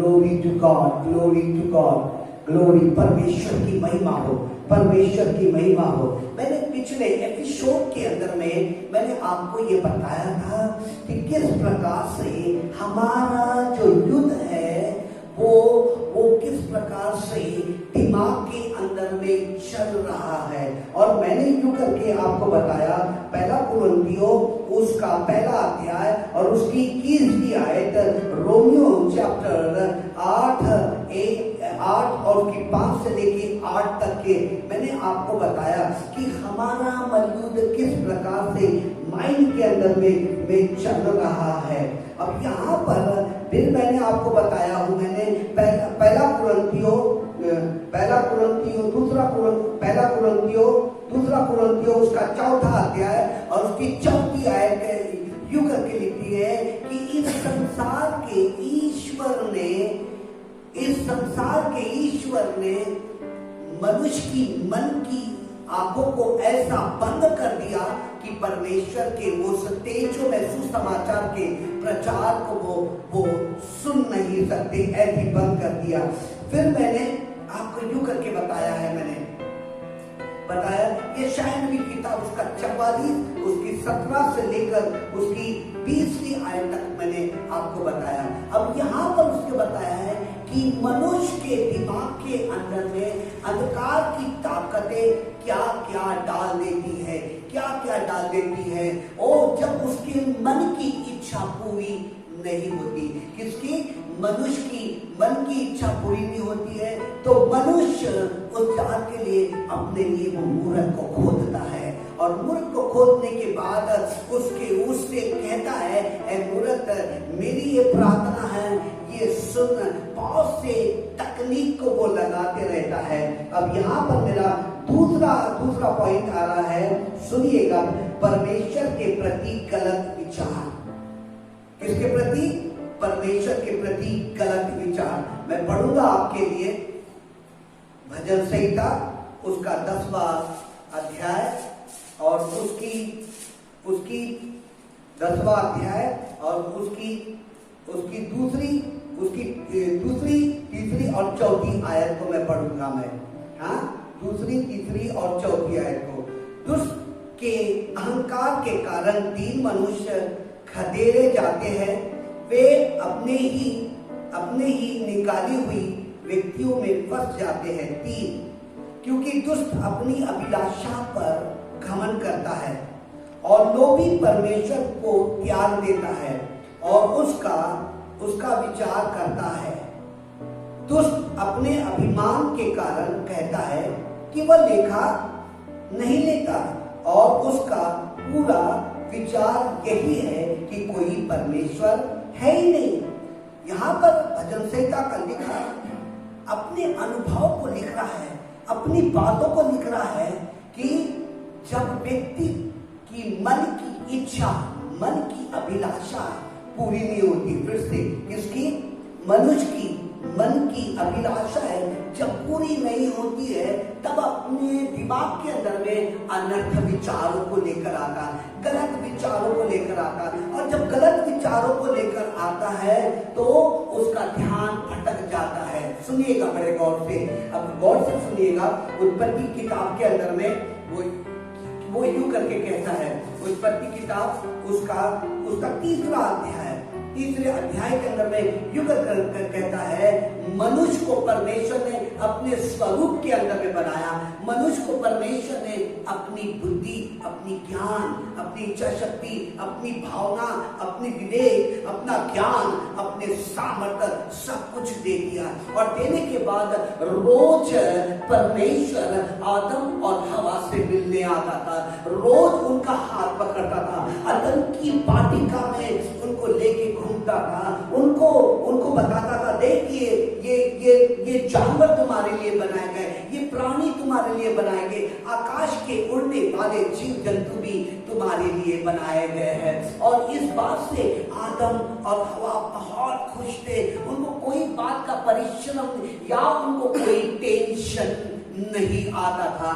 Glory to God, glory to God, glory. परमेश्वर की महिमा हो, परमेश्वर की महिमा हो। मैंने पिछले एपिसोड के अंदर में मैंने आपको ये बताया था कि किस प्रकार से हमारा जो युद्ध है वो किस प्रकार से दिमाग के अंदर में चल रहा है। और मैंने यूं करके आपको बताया, पहला कुरिन्थियों उसका पहला अध्याय और उसकी 21वीं आयत, रोमियो चैप्टर 8 और उसकी 5 से लेके 8 तक के मैंने आपको बताया कि हमारा मौजूद किस प्रकार से माइंड के अंदर में चल रहा है। अब यहाँ पर फिर मैंने आपको बताया हूँ, मैंने पहला कुरिन्थियों उसका 4था अध्याय और उसकी 4थी आयत यूं करके लिखी है कि इस संसार के ईश्वर ने मनुष्य की मन की आंखों को ऐसा बंद कर दिया कि परमेश्वर के वो तेजो में सुसमाचार के प्रचार को वो सुन नहीं सकते, ऐसे बंद कर दिया। फिर मैंने आपको यूं करके बताया है, मैंने बताया ये शायद भी किताब उसका 44 उसकी 17 से लेकर उसकी 20वीं आयत तक मैंने आपको बताया। अब यहाँ पर उसके बताया है कि मनुष्य के दिमाग के अंदर में अंधकार की ताकतें क्या क्या डाल देती है और जब उसके मन की इच्छा पूरी नहीं होती, किसकी? मनुष्य की मन की इच्छा पूरी नहीं होती है तो मनुष्य उद्धार के लिए अपने लिए वो मूर्ख को खोदता है और मूर्ख को खोदने के बाद उससे कहता है, ऐ मूर्ख मेरी ये प्रार्थना है, ये सुन। बहुत से तकनीक को वो लगाते रहता है। अब यहाँ पर मेरा दूसरा पॉइंट आ रहा है, सुनिएगा। परमेश्वर के प्रति गलत विचार। किसके प्रति? परमेश्वर के प्रति गलत विचार। मैं पढ़ूंगा आपके लिए भजन संहिता उसका 10वां अध्याय और उसकी 10वां अध्याय और उसकी दूसरी, तीसरी और चौथी आयत को मैं पढ़ूंगा। दूसरी, तीसरी और चौथी आयत को। दुष्ट के अहंकार के कारण 3 मनुष्य खदेड़े जाते हैं, वे अपने ही निकाली हुई व्यक्तियों में फंस जाते हैं। 3, क्योंकि दुष्ट अपनी अभिलाषा पर घमंड करता है और लोभी परमेश्वर को त्याग देता है और उसका विचार करता है। दुष्ट अपने अभिमान के कारण कहता है कि वह लेखा नहीं लेता और उसका पूरा विचार यही है कि कोई परमेश्वर है ही नहीं। यहाँ पर भजन संहिता का लिखा अपने अनुभव को लिख रहा है, अपनी बातों को लिख रहा है कि जब व्यक्ति की मन की इच्छा, मन की अभिलाषा पूरी नहीं होती, फिर से किसकी? मनुष्य की मन की अभिलाषा है जब पूरी नहीं होती है तब अपने दिमाग के अंदर में अनर्थ विचारों को लेकर आता है, गलत विचारों को लेकर आता है और जब गलत विचारों को लेकर आता है तो उसका ध्यान भटक जाता है। सुनिएगा बड़े गौर से, अब गौर से सुनिएगा। उत्पत्ति किताब के अंदर में वो यूं करके कहता है, उत्पत्ति किताब उसका तीसरे अध्याय के अंदर में यूं कर कहता है, मनुष्य को परमेश्वर ने अपने स्वरूप के अंदर में बनाया। मनुष्य को परमेश्वर ने अपनी बुद्धि, अपनी ज्ञान, अपनी इच्छा शक्ति, अपनी भावना, अपनी विवेक, अपना ज्ञान, अपने सामर्थ्य सब कुछ दे दिया और देने के बाद रोज परमेश्वर आदम और हवा से मिलने आता था, रोज उनका हाथ पकड़ता था, अदन की वाटिका में उनको लेके घूमता था, उनको बताता था, देखिए ये जानवर तुम्हारे लिए बनाए गए, ये प्राणी तुम्हारे लिए बनाए गए, आकाश के उड़ने वाले जीव जंतु भी तुम्हारे लिए बनाए गए हैं। और इस बात से आदम और हवा बहुत खुश थे। उनको कोई बात का परिश्रम या उनको कोई टेंशन नहीं आता था,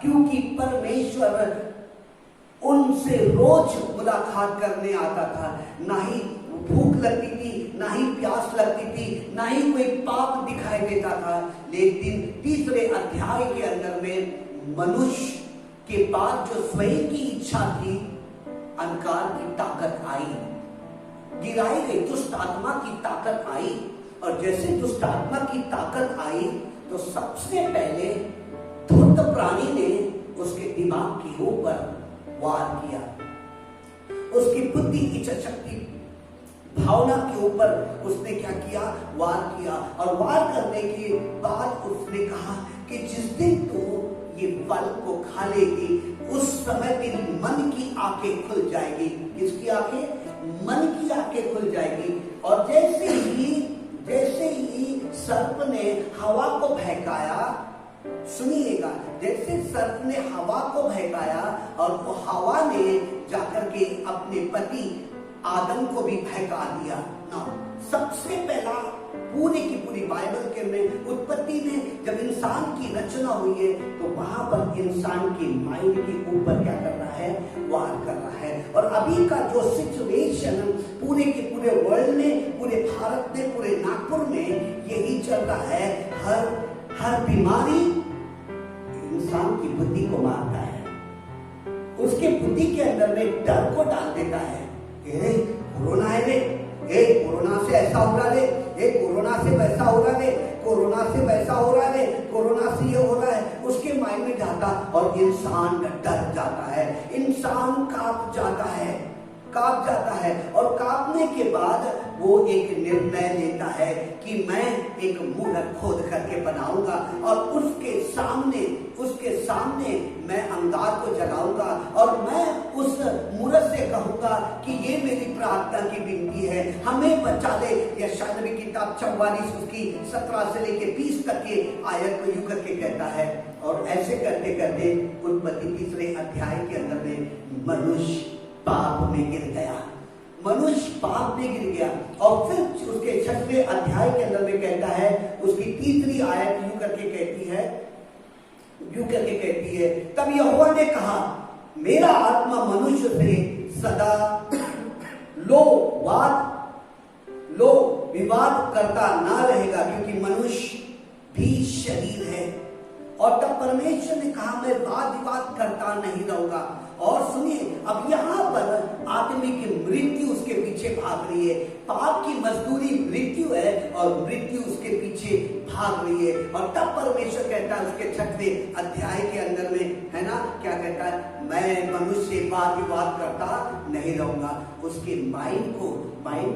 क्योंकि परमेश्वर उनसे रोज मुलाकात करने आता था। ना ही भूख लगती थी, ना ही प्यास लगती थी, ना ही कोई पाप दिखाई देता था। लेकिन तीसरे अध्याय के अंदर में मनुष्य के पास जो स्वयं की इच्छा थी, अंधकार की ताकत आई, गिराई गई, दुष्ट आत्मा की ताकत आई। और जैसे दुष्ट आत्मा की ताकत आई तो सबसे पहले धूर्त प्राणी ने उसके दिमाग के ऊपर वार किया, उसकी बुद्धि, इच्छा शक्ति, भावना के ऊपर उसने क्या किया, वार किया। और वार करने के बाद उसने कहा कि जिस दिन तू ये फल को खा लेगी उस समय तेरी मन की आंखें खुल जाएगी। किसकी आंखें? मन की आंखें खुल जाएगी। और जैसे ही सर्प ने हवा को बहकाया, सुनिएगा, जैसे सर्प ने हवा को बहकाया और वो हवा ने जाकर के अपने पति आदम को भी बहका दिया ना। सबसे पहला पूरी की पूरी बाइबल के में उत्पत्ति में जब इंसान की रचना हुई है तो वहां पर इंसान के माइंड के ऊपर क्या कर रहा है, वार कर रहा है। और अभी का जो सिचुएशन पूरे के पूरे वर्ल्ड में, पूरे भारत में, पूरे नागपुर में यही चल रहा है। हर बीमारी इंसान की बुद्धि को मारता है, उसके बुद्धि के अंदर में डर को डाल देता है। कोरोना है रे, कोरोना से ऐसा हो रहा है, कोरोना से वैसा हो रहा है, कोरोना से वैसा हो रहा है, कोरोना से ये हो रहा है, उसके माइंड में जाता और इंसान डर जाता है, इंसान कांप जाता है। और कांपने के बाद वो एक निर्णय लेता है कि मैं एक मूर्त खोद करके बनाऊंगा और उसके सामने मैं अंगार को जलाऊंगा और मैं उस मूर्त से कहूंगा कि ये मेरी प्रार्थना की विनती है, हमें बचा ले। यशायाह नबी की किताब 44 उसकी 17 से लेके 20 तक के आयत को यूं करके कहता है। और ऐसे करते करते उत्पत्ति तीसरे अध्याय के अंदर में मनुष्य पाप में गिर गया, और फिर उसके 6वें अध्याय के अंदर में कहता है, उसकी तीसरी आयत यूं करके कहती है, तब यहोवा ने कहा, मेरा आत्मा मनुष्य से सदा विवाद करता ना रहेगा, क्योंकि मनुष्य भी शरीर है। और तब परमेश्वर ने कहा, मैं वाद विवाद करता नहीं रहूंगा। और सुनिए, अब यहाँ पर आदमी की मृत्यु उसके पीछे भाग रही है। पाप की मजदूरी मृत्यु है और मृत्यु उसके पीछे भाग रही है। और तब परमेश्वर कहता है उसके 6वें अध्याय के अंदर में, है ना, क्या कहता है, मैं मनुष्य से वाद विवाद करता नहीं रहूंगा। उसके माइंड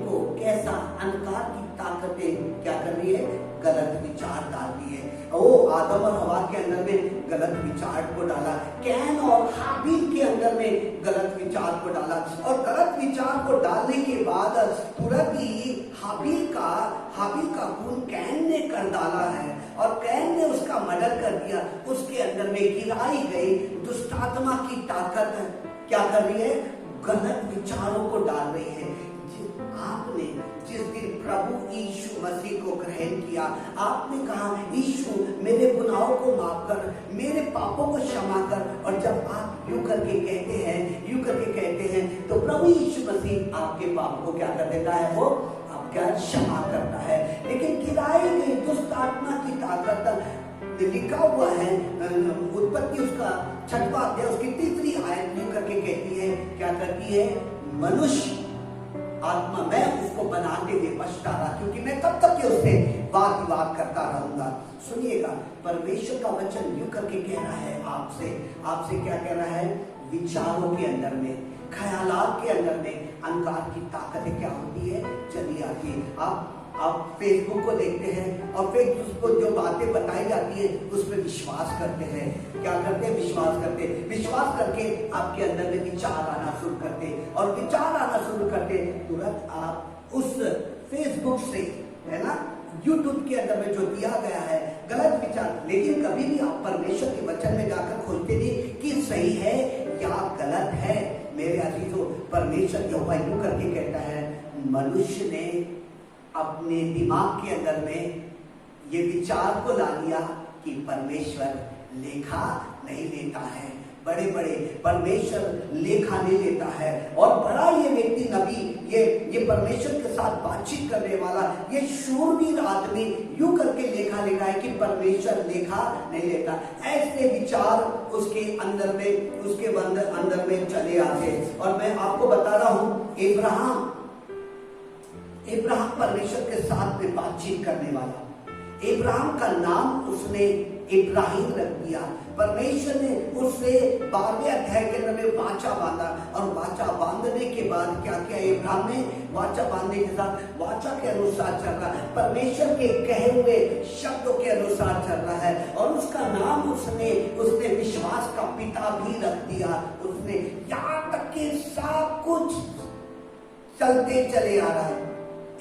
को कैसा अंधकार की ताकतें क्या कर रही है, गलत विचार डाल रही है। वो आदम और हवा के अंदर में गलत विचार को डाला, कैन और हाबिल के अंदर में गलत विचार को डाला। और गलत विचार को डालने के बाद तुरंत ही हाबिल का खून कैन ने कर डाला है और कैन ने उसका मर्डर कर दिया। उसके अंदर में गिराई गई दुष्टात्मा की ताकत क्या कर रही है, गलत विचारों को डाल रही है। आपने जिस दिन प्रभु यीशु मसीह को ग्रहण किया, आपने कहा, यीशु मेरे गुनाहों को माफ कर, मेरे पापों को क्षमा कर। और जब आप यूं करके कहते हैं तो प्रभु यीशु मसीह आपके पापों को क्या कर देता है, वो आपका क्षमा करता है। लेकिन गिराई गई दुष्ट आत्मा की ताकत लिखा हुआ है, उत्पत्ति उसका 6वां अध्याय उसकी तीसरी आयत यूं करके कहती है, क्या करती है, मनुष्य आत्मा, मैं उसको बनाते हुए पछतावा, क्योंकि मैं कब तक के उससे वाद विवाद करता रहूंगा। सुनिएगा, परमेश्वर का वचन यूं करके कह रहा है आपसे क्या कह रहा है, विचारों के अंदर में, ख्यालात के अंदर में अंधकार की ताकतें क्या होती है, चली आती है। आप फेसबुक को देखते हैं और फेसबुक को जो बातें बताई जाती है उस पर विश्वास करते हैं। क्या करते हैं, विश्वास करके आपके अंदर में विचार आना शुरू करते, और विचार आना शुरू करते तुरंत आप उस फेसबुक से, है ना, यूट्यूब के अंदर में जो दिया गया है गलत विचार, लेकिन कभी भी आप परमेश्वर के वचन में जाकर खोजते नहीं कि सही है या गलत है। मेरे अजीजों, परमेश्वर यहोवा यूं करके कहता है, मनुष्य ने अपने दिमाग के अंदर में ये विचार को ला लिया कि परमेश्वर लेखा नहीं लेता है, बड़े बड़े परमेश्वर लेखा नहीं लेता है। और बड़ा ये व्यक्ति नबी, ये परमेश्वर के साथ बातचीत करने वाला, ये शूरवीर आदमी यूं करके लेखा लेगा है कि परमेश्वर लेखा नहीं लेता। ऐसे विचार उसके अंदर में चले आते। और मैं आपको बता रहा हूं, इब्राहिम परमेश्वर के साथ में बातचीत करने वाला, इब्राहिम का नाम उसने इब्राहिम रख दिया। परमेश्वर ने उससे 12वें अध्याय के अंदर में वाचा बांधा, और वाचा बांधने के बाद क्या किया इब्राहिम ने? वाचा बांधने के साथ वाचा के अनुसार चल रहा है, परमेश्वर के कहे हुए शब्दों के अनुसार चल रहा है। और उसका नाम उसने विश्वास का पिता भी रख दिया। उसने यहाँ तक कि सब कुछ चलते चले आ रहा है।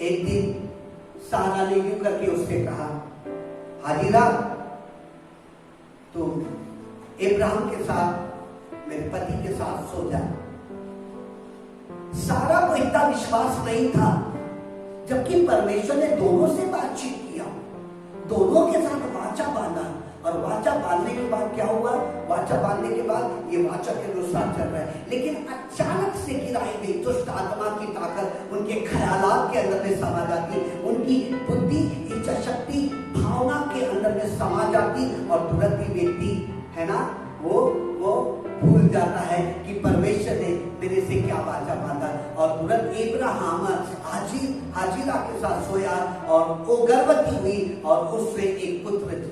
एक दिन सारा ने यूं करके उससे कहा, हाजिरा तो इब्राहिम के साथ, मेरे पति के साथ सो जा। सारा को इतना विश्वास नहीं था, जबकि परमेश्वर ने दोनों से बातचीत किया, दोनों के साथ वाचा बांधा। और वाचा बांधने के बाद क्या हुआ? वाचा बांधने के बाद ये वाचा के अनुसार चल रहा है, लेकिन अचानक से गिराई गई दुष्ट आत्मा की ताकत उनके ख्यालात के अंदर में समा जाती, उनकी बुद्धि, इच्छा शक्ति, भावना के अंदर में समा जाती, और तुरंत ही व्यक्ति है ना वो भूल जाता है कि परमेश्वर ने मेरे से क्या वाचा बांधा। और तुरंत इब्राहिम हाजिरा के साथ सोया, और वो गर्भवती हुई, और उससे एक पुत्र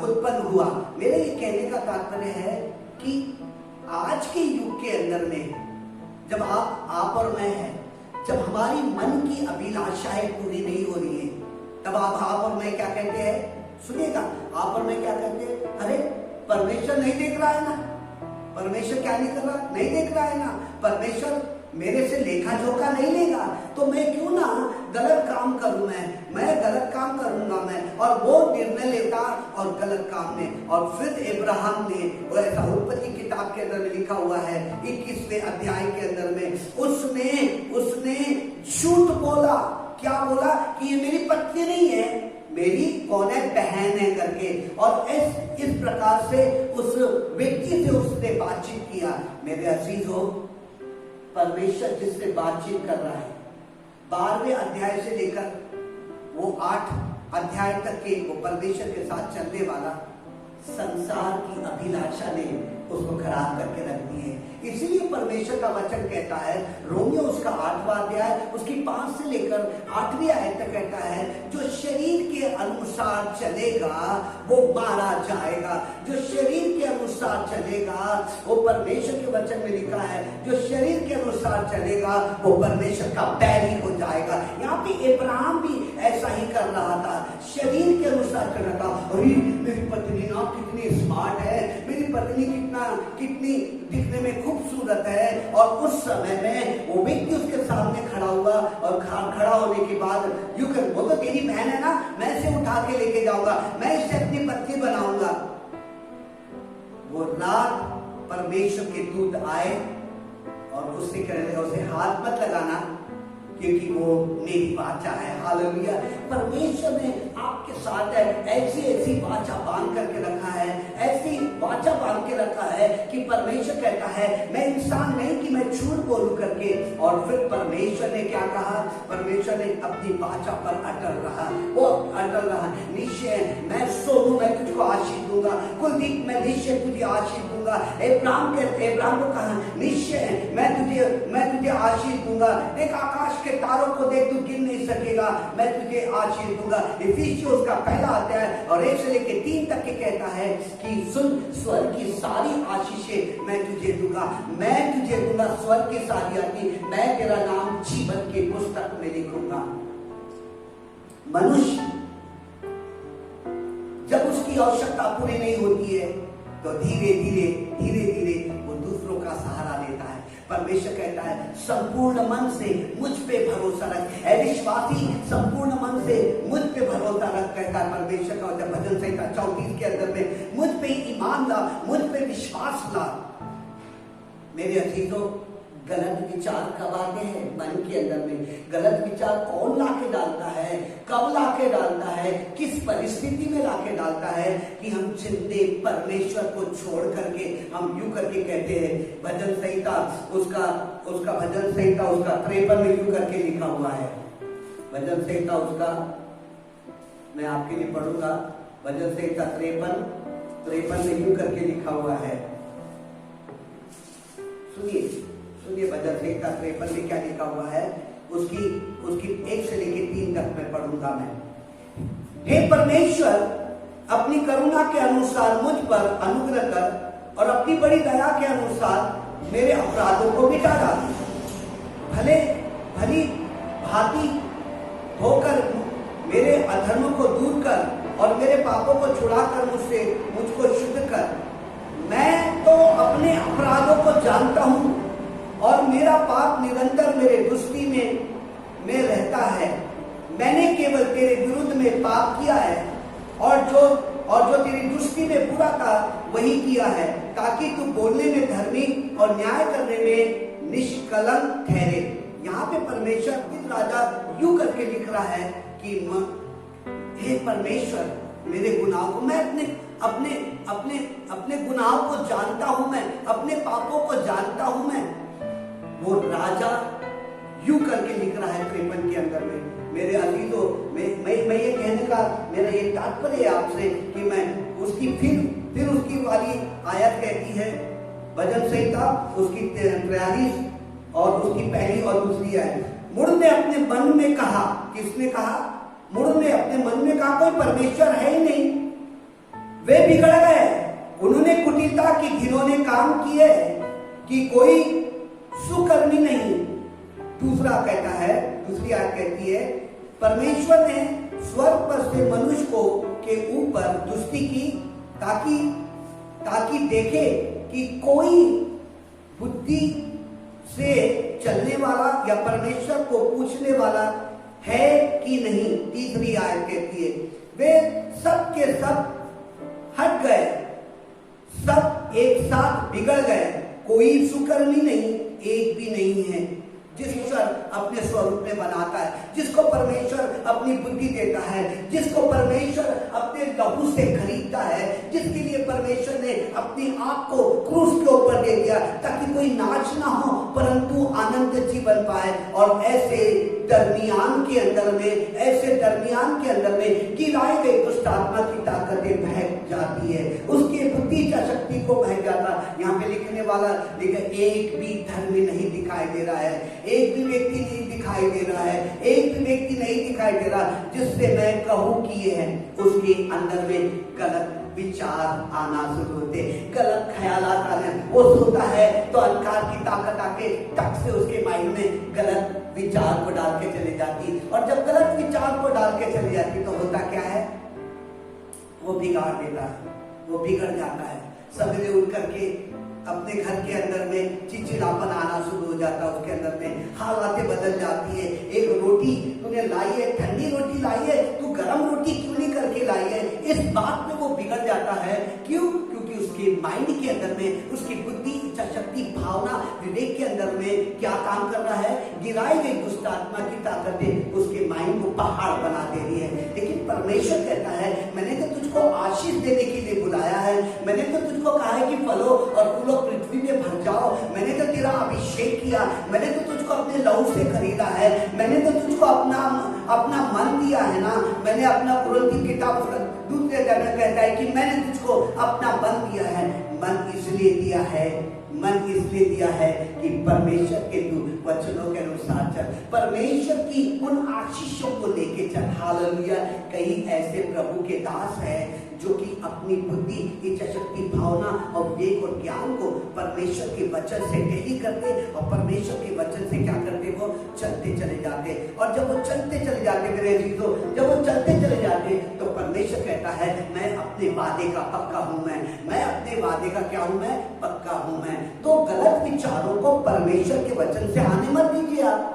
उत्पन्न हुआ। मेरे ये कहने का तात्पर्य है कि आज के युग के अंदर में जब आप और मैं हैं, जब हमारी मन की अभिलाषाएं पूरी नहीं हो रही है, तब आप और मैं क्या कहते हैं? सुनिएगा, आप और मैं क्या कहते हैं? अरे परमेश्वर नहीं देख रहा है ना, परमेश्वर क्या नहीं कर रहा? नहीं देख रहा है ना, परमेश्वर मेरे से लेखा जोखा नहीं लेगा, तो मैं क्यों ना गलत काम करूं, मैं गलत काम करूंगा मैं। और वो निर्णय लेता और गलत काम में। और फिर इब्राहिम ने, वो ऐसा उत्पत्ति किताब के अंदर में लिखा हुआ है 21वें अध्याय के अंदर में, उसने झूठ बोला। क्या बोला? कि ये मेरी पत्नी नहीं है, मेरी कौन है? बहन है करके। और इस प्रकार से उस व्यक्ति से उसने बातचीत किया। मेरे अजीज हो, परमेश्वर जिससे बातचीत कर रहा है, 12वें अध्याय से लेकर वो 8 अध्याय तक के वो परमेश्वर के साथ चलने वाला, संसार की अभिलाषा ने उसको खराब करके रख दी है। इसीलिए परमेश्वर का वचन कहता है, रोमियो उसका 8वां अध्याय उसकी 5 से लेकर 8वीं आयत तक कहता है, जो शरीर के अनुसार चलेगा वो मारा जाएगा। जो शरीर के अनुसार चलेगा, वो परमेश्वर के वचन में लिखा है, जो शरीर के अनुसार चलेगा वो परमेश्वर का बैरी हो जाएगा। यहाँ पे इब्राहिम भी ऐसा ही कर रहा था, शरीर के अनुसार कर रहा था। अरे मेरी पत्नी ना कितनी स्मार्ट है, मेरी पत्नी कितनी दिखने में खूबसूरत है। और उस समय में वो व्यक्ति उसके सामने खड़ा हुआ, और खड़ा होने के बाद यूं कर, वो तो तेरी बहन है ना, मैं इसे उठा के लेके जाऊंगा, मैं इसे अपनी पत्नी बनाऊंगा। वो रात परमेश्वर के दूत आए और उससे कह रहे, उसे हाथ मत लगाना क्योंकि वो मेरी वाचा है। हालेलुया। परमेश्वर ने आपके साथ ऐसी वाचा बांध करके रखा है, ऐसी वाचा बांध के रखा है कि परमेश्वर कहता है मैं इंसान नहीं कि मैं झूठ बोलूं करके। और फिर परमेश्वर ने क्या कहा? परमेश्वर ने अपनी वाचा पर अटल रहा, वो अटल रहा। निश्चय मैं सोनू मैं तुझको आशीष दूंगा, कुलदीप मैं निश्चय तुझे आशीष दूंगा। इब्राहिम को कहा निश्चय मैं तुझे आशीष दूंगा। देख आकाश के तारों को देख, तू गिन नहीं सकेगा, मैं तुझे आशीष दूंगा। इफिसियों का 1 अध्याय और 1 से लेकर 3 तक के कहता है कि सुन, स्वर्ग की सारी आशीषें मैं तुझे दूंगा, मैं तुझे दूंगा स्वर्ग की सारी आशीष, मैं तेरा नाम जीवन के पुस्तक में लिखूंगा। मनुष्य जब उसकी आवश्यकता पूरी नहीं होती है तो धीरे धीरे वो दूसरों का सहारा लेता है। परमेश्वर कहता है संपूर्ण मन से मुझ पे भरोसा रख, ऐ विश्वासी संपूर्ण मन से मुझ पे भरोसा रख, कहता है परमेश्वर का वचन भजन संहिता 34 के अंदर में। मुझ पे ईमान ला, मुझ पे विश्वास ला। मेरे अजीजों, गलत विचार कब आते हैं मन के अंदर में? गलत विचार कौन लाके डालता है, कब लाके डालता है, किस परिस्थिति में लाके डालता है कि हम चिंते परमेश्वर को छोड़ करके हम यूं करके कहते हैं। भजन संहिता उसका भजन संहिता उसका 53 में यूं करके लिखा हुआ है। भजन संहिता उसका मैं आपके लिए पढ़ूंगा। भजन संहिता 53 में यूं करके लिखा हुआ है। सुनिए भजन संहिता 53 में क्या लिखा हुआ है। उसकी 1 से लेकर 3 तक मैं पढ़ूंगा मैं। हे परमेश्वर, अपनी करुणा के अनुसार मुझ पर अनुग्रह कर और अपनी बड़ी दया के अनुसार मेरे अपराधों को मिटा डाल। भली भांति होकर मेरे अधर्मों को दूर कर और मेरे पापों को छुड़ाकर मुझको शुद्ध कर। मैं तो अपने अपराधों को जानता हूं और मेरा पाप निरंतर मेरे दृष्टि में रहता है। मैंने केवल तेरे विरुद्ध में पाप किया है और जो तेरी दृष्टि में बुरा था वही किया है, ताकि तू बोलने में धर्मी और न्याय करने में निष्कलंक ठहरे। यहाँ पे परमेश्वर खुद राजा यूं करके लिख रहा है कि हे परमेश्वर, मेरे गुनाहों को मैं अपने गुनाहों को जानता हूं, मैं अपने पापों को जानता हूं। वो राजा यूं करके लिख रहा है 53 के अंदर में। मेरे अजीजों, मैं ये कहने का मेरा ये तात्पर्य है आपसे कि मैं उसकी फिर उसकी वाली आयत कहती है भजन संहिता उसकी 43 और उसकी पहली और दूसरी आयत। मुड़ ने अपने मन में कहा, किसने कहा? मुड़ ने अपने मन में कहा कोई परमेश्वर है ही नहीं। वे बिगड़ गए, उन्होंने कुटिलता की घिनौने काम किए कि कोई सुकर्मी नहीं। दूसरा कहता है, दूसरी आयत कहती है परमेश्वर ने स्वर्ग पर से मनुष्य को के ऊपर दृष्टि की ताकि देखे कि कोई बुद्धि से चलने वाला या परमेश्वर को पूछने वाला है कि नहीं। तीसरी आयत कहती है वे सब के सब हट गए, सब एक साथ बिगड़ गए, कोई सुकर्मी नहीं, एक भी नहीं है। जिसको अपने स्वरूप में बनाता है, जिसको परमेश्वर अपनी बुद्धि देता है, जिसको परमेश्वर अपने लहू से खरीदता है, जिसके लिए परमेश्वर ने अपनी आंख को क्रूस के ऊपर दे दिया ताकि कोई नाच ना हो परंतु आनंद जीवन पाए। और ऐसे दरमियान के अंदर में गिराई गई दुष्ट आत्मा की ताकतें बहक जाती है, उसकी बुद्धि का शक्ति को बहक जाता। यहाँ पे लिखने वाला लिखा एक भी धर्मी नहीं दिखाई दे रहा है, एक भी व्यक्ति नहीं दिखाई दे रहा है, एक भी व्यक्ति नहीं दिखाई दे रहा जिससे मैं कहूं कि ये है। उसके अंदर में गलत विचार आना शुरू होते, गलत ख्यालात आने। वो सोता है तो अंधकार की ताकत आके टक से उसके माइंड में गलत विचार को डाल के चली जाती, और जब गलत विचार को डाल के चली जाती तो होता क्या है? वो बिगाड़ देता है, वो बिगड़ जाता है। सवेरे उठ करके अपने घर के अंदर में चिड़चिड़ापन आना शुरू हो जाता है, उसके अंदर में हालातें बदल जाती है। एक रोटी तूने लाई है, ठंडी रोटी लाई है, तू गर्म रोटी क्यों नहीं करके लाई है? इस बात में वो बिगड़ जाता है। क्यों? क्योंकि उसके माइंड के अंदर में, उसकी बुद्धि, इच्छा शक्ति, भावना, विवेक के अंदर में क्या काम कर रहा है? गिराई गई दुष्ट आत्मा की ताकतें उसके माइंड को पहाड़ बना दे रही है। लेकिन परमेश्वर कहता है मैंने तो तुझको आशीष देने के लिए बुलाया है, मैंने तो तुझको कहा है कि फलो और फूलों पृथ्वी में भर जाओ, मैंने तो तेरा अभिषेक किया, मैंने तो तुझको अपने लहू से खरीदा है, मैंने तो तुझको अपना मन दिया है ना। मैंने अपना कुरान किताब उसका दूसरे जगह कहता है कि मैंने तुझको अपना मन दिया है। मन इसलिए दिया है कि परमेश्वर के तू वचनों के अनुसार चल, परमेश्वर की उन आशीषों को लेके चल। हालेलुया। कई ऐसे प्रभु के दास हैं जो कि अपनी बुद्धि, इच्छा शक्ति, भावना और विवेक और ज्ञान को परमेश्वर के वचन से डेली करते और परमेश्वर के वचन से क्या करते? वो चलते चले जाते। और जब वो चलते चले जाते मेरे अजीजों, जब वो चलते चले जाते तो परमेश्वर कहता है मैं अपने वादे का पक्का हूं, मैं अपने वादे का क्या हूं? मैं पक्का हूं। मैं तो गलत विचारों को परमेश्वर के वचन से आने मत दीजिए। आप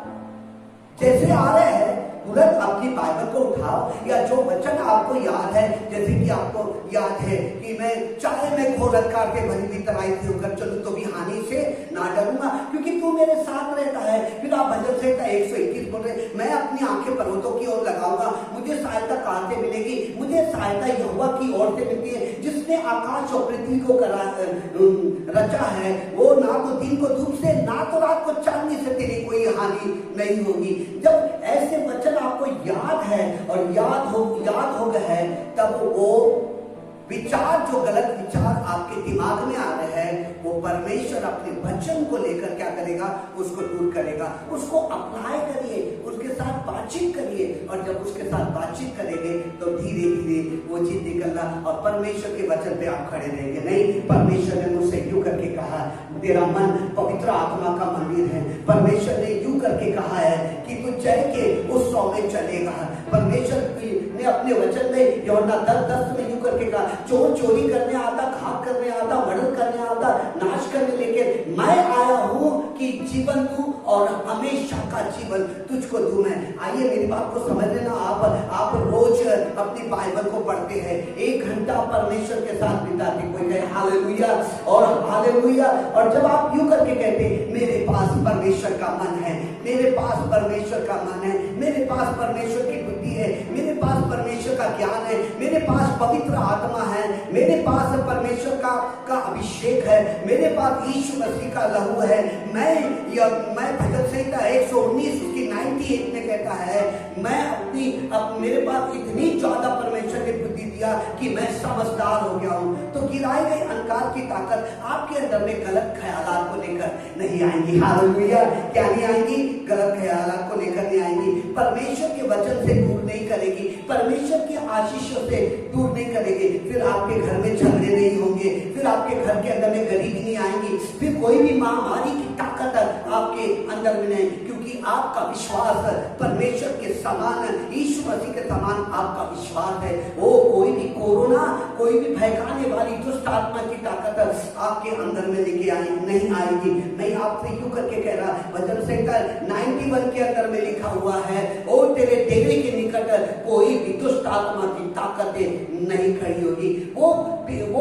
जैसे आ रहे हैं तुरंत अपनी बाइबल को उठाओ, या जो वचन आपको याद है, जैसे कि आपको याद है कि मैं चाहे मैं घोर अंधकार के भरी हुई तराई से होकर चलूं तो भी हानि से ना डरूंगा, क्योंकि तू मेरे साथ रहता है। फिर आप भजन संहिता 121 बोल रहे, मैं अपनी आंखें पर्वतों की ओर लगाऊंगा, मुझे सहायता कहां से मिलेगी? मुझे सहायता यहोवा की ओर से मिलती है, जिसने आकाश और पृथ्वी को रचा है। वो ना तो दिन को धूप से, ना तो रात को चांदनी से तेरी कोई हानि नहीं होगी। जब ऐसे वचन आपको याद है और याद हो गए हैं, तब वो विचार, जो गलत विचार आपके दिमाग में आ रहे हैं, वो परमेश्वर अपने वचन को लेकर क्या करेगा? उसको दूर करेगा। उसको अप्लाई करिए, उसके साथ बातचीत करिए, और जब उसके साथ बातचीत करेंगे तो धीरे धीरे वो चीज निकलना, और परमेश्वर के वचन पे आप खड़े रहेंगे। नहीं, परमेश्वर ने मुझसे यूं करके कहा, तेरा मन पवित्र आत्मा का मंदिर है। परमेश्वर ने यूं करके कहा है कि तू चल के उस सौ में चलेगा। परमेश्वर ने अपने वचन में यूहन्ना 10:10 में यूं करके कहा, चोर चोरी करने आता, घात करने आता, मर्डर करने आता, नाश करने, लेकिन मैं आया हूं कि जीवन दूं और हमेशा का जीवन तुझको दूं मैं। आइए मेरी बात को समझ लेना। आप रोज अपनी बाइबल को पढ़ते हैं, 1 घंटा परमेश्वर के साथ बिताते, कोई कहे हालेलुया और हालेलुया। और जब आप यूं करके कहते, मेरे पास परमेश्वर का मन है, मेरे पास परमेश्वर का मन है, मेरे पास परमेश्वर की बुद्धि है, मेरे पास परमेश्वर का ज्ञान है, मेरे पास पवित्र आत्मा है, मेरे पास परमेश्वर का अभिषेक है, मेरे पास यीशु मसीह का लहू है, मैं भजन संहिता 119 उसकी 98 में कहता है, मेरे पास इतनी ज्यादा परमेश्वर ने बुद्धि दिया कि मैं समझदार हो गया हूं। तो गिराई गई अंधकार की ताकत आपके अंदर में गलत ख्यालात को लेकर नहीं आएंगी। हालेलुया। क्या नहीं आएंगी? गलत ख्यालात को लेकर नहीं आएंगी। परमेश्वर के वचन से दूर नहीं करेगी, परमेश्वर की आशीषों से दूर नहीं करेगी। फिर आपके घर में झगड़े नहीं होंगे, फिर आपके घर के अंदर में गरीबी नहीं आएंगी, फिर कोई भी महामारी की ताकत आपके अंदर में नहीं, क्योंकि आपका विश्वास परमेश्वर के समान, यीशु मसीह के समान आपका विश्वास है। वो कोई भी कोरोना, कोई भी भयखाने वाली दुष्ट आत्मा की ताकत आपके अंदर में लेके नहीं आएगी। मैं आपसे यूं करके कह रहा, भजन संहिता 91 के अंदर में लिखा हुआ है, ओ तेरे डेरे के निकट कोई भी दुष्ट आत्मा की ताकतें नहीं खड़ी होगी। वो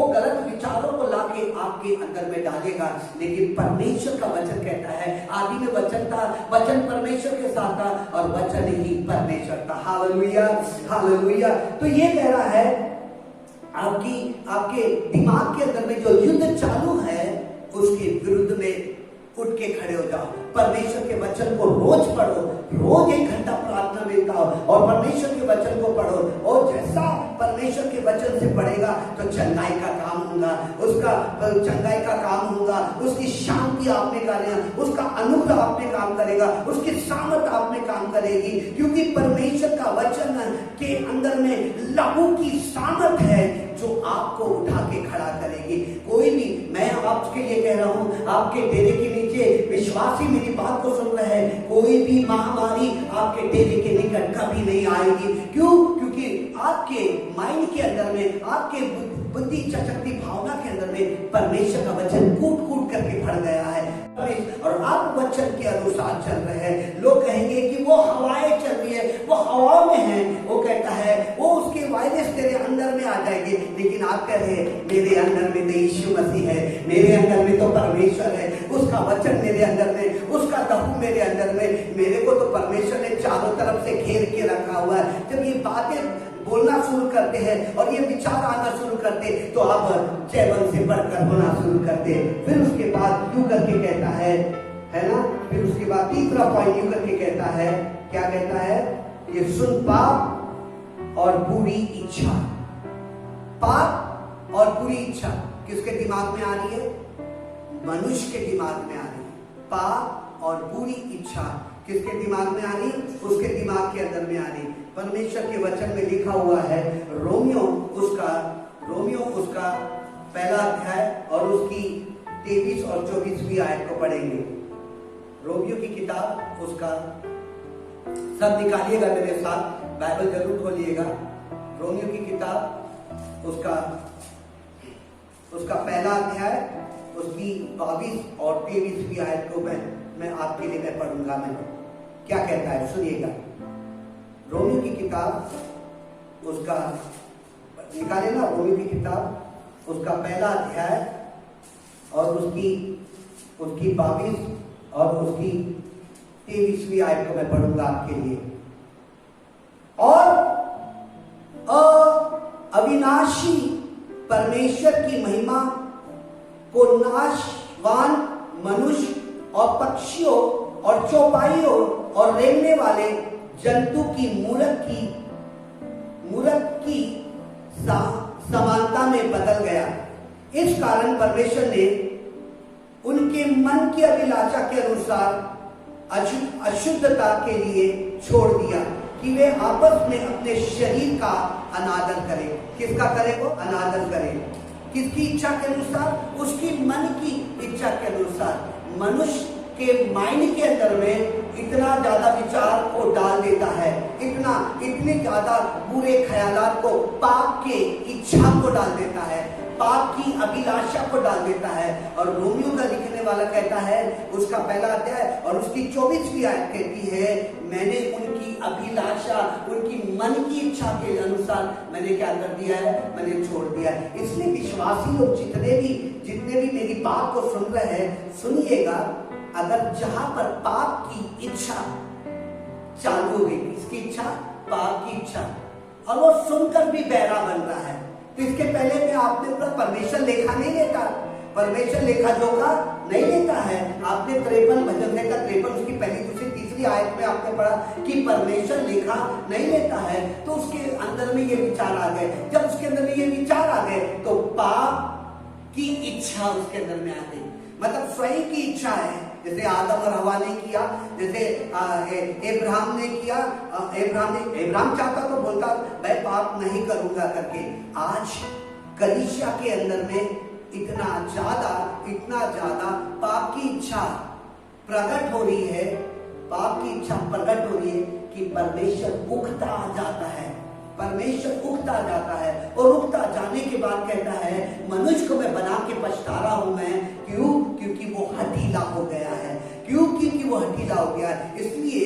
गलत विचारों को लाके आपके अंदर में डालेगा, लेकिन परमेश्वर का वचन कहता है, आदि में वचन था, वचन परमेश्वर के साथ था और वचन ही परमेश्वर था। Hallelujah, hallelujah. तो ये कह रहा है, आपके दिमाग के अंदर में जो युद्ध चालू है, उसके विरुद्ध में उठ के खड़े हो जाओ। परमेश्वर के वचन को रोज पढ़ो, रोज 1 घंटा प्रार्थना में बिताओ और परमेश्वर के वचन को पढ़ो। और जैसा परमेश्वर के वचन से पढ़ेगा तो चंगाई का काम होगा, उसका चंगाई का काम होगा, उसकी शांति आप में करेगा, उसका अनुग्रह आप में काम करेगा, उसकी सामर्थ आप में काम करेगी, क्योंकि परमेश्वर का वचन के अंदर में लहू की सामर्थ है जो आपको उठा के खड़ा करेगी। कोई भी, मैं आपके लिए कह रहा हूं, आपके डेरे के नीचे विश्वासी मेरी बात को सुन रहे हैं, कोई भी महामारी आपके डेरे के निकट कभी नहीं आएगी। क्यों? क्योंकि आपके माइंड के अंदर में, आपके बुद्धि शक्ति भावना के अंदर में परमेश्वर का वचन कूट कूट करके भर गया है, और आप वचन के अनुसार चल रहे हैं। लोग कहेंगे कि वो हवाएं चल रही है, वो हवा में है, वो कहता है वो उसके वायरस तेरे अंदर में आ जाएंगे, लेकिन आप कह रहे हैं मेरे अंदर में तो यीशु मसीह है, मेरे अंदर में तो परमेश्वर है, उसका वचन मेरे अंदर में, उसका लहू मेरे अंदर में, मेरे को तो परमेश्वर ने चारों तरफ से घेर के रखा हुआ है। जब ये बातें बोलना शुरू करते हैं और ये विचार आना शुरू करते, तो आप चैवन से बढ़कर होना शुरू करते। फिर उसके बाद यूं करके कहता है ना, फिर उसके बाद तीसरा पॉइंट यूं करके कहता है, क्या कहता है? ये सुन, पाप और बुरी इच्छा। पाप और बुरी इच्छा किसके दिमाग में आ रही है? मनुष्य के दिमाग में आ रही है। पाप और बुरी इच्छा किसके दिमाग में आ रही? उसके दिमाग के अंदर में आ रही। परमेश्वर के वचन में लिखा हुआ है, रोमियो उसका पहला अध्याय और उसकी 23 और 24वीं आयत को पढ़ेंगे। रोमियो की किताब, उसका सब निकालिएगा मेरे साथ, बाइबल जरूर खोलिएगा। रोमियो की किताब, उसका पहला अध्याय, उसकी 22 और 23वीं आयत को मैं आपके लिए पढ़ूंगा। मैं क्या कहता है सुनिएगा। रोमियो की किताब उसका निकाले ना, रोमियो की किताब उसका पहला अध्याय और उसकी 22 और उसकी 23वीं आयत को मैं पढ़ूंगा आपके लिए। और अविनाशी परमेश्वर की महिमा को नाशवान मनुष्य और पक्षियों और चौपाइयों और रेंगने वाले जंतु की मूरत की समानता में बदल गया। इस कारण परमेश्वर ने उनके मन की अभिलाषा के अनुसार अशुद्धता के लिए छोड़ दिया कि वे आपस में अपने शरीर का अनादर करें। किसका करें? वो अनादर करें। किसकी इच्छा के अनुसार? उसकी मन की इच्छा के अनुसार। मनुष्य के माइंड के अंदर में इतना ज्यादा विचार को डाल देता है, इतने ज्यादा बुरे ख्यालात को, पाप के इच्छा को डाल देता है, पाप की अभिलाषा को डाल देता है। और रोमियो का लिखने वाला कहता है, उसका पहला अध्याय और उसकी 24वीं आयत कहती है, मैंने उनकी अभिलाषा, उनकी मन की इच्छा के अनुसार मैंने क्या कर दिया है? मैंने छोड़ दिया है। इसलिए विश्वासी लोग जितने भी मेरी बात को सुन रहे हैं, सुनिएगा, अगर जहां पर पाप की इच्छा चालू हो गई, इसकी इच्छा, पाप की इच्छा, और वो सुनकर भी बहरा बन रहा है, तो इसके पहले में आपने ऊपर परमेश्वर लेखा नहीं लेता, परमेश्वर लेखा जोखा नहीं लेता है। आपने 53 भजन का 53 उसकी पहली, दूसरी, तीसरी आयत में आपने पढ़ा कि परमेश्वर लेखा नहीं लेता है। तो उसके अंदर में ये विचार आ गए। जब उसके अंदर में ये विचार आ गए तो पाप की इच्छा उसके अंदर में आ गई। मतलब स्वयं की इच्छा है, जैसे आदम और हवा ने किया, जैसे इब्राहिम ने किया। इब्राहिम चाहता तो बोलता मैं पाप नहीं करूंगा करके। आज कलीसिया के अंदर में इतना ज्यादा पाप की इच्छा प्रकट हो रही है, पाप की इच्छा प्रकट हो रही है कि परमेश्वर उकता जाता है, परमेश्वर उकता जाता है। और उकता जाने के बाद कहता है, मनुष्य को मैं बना के पछता रहा हूं मैं। क्यों? क्योंकि वो हठीला हो गया है। क्यों? क्योंकि वो हठीला हो गया है। इसलिए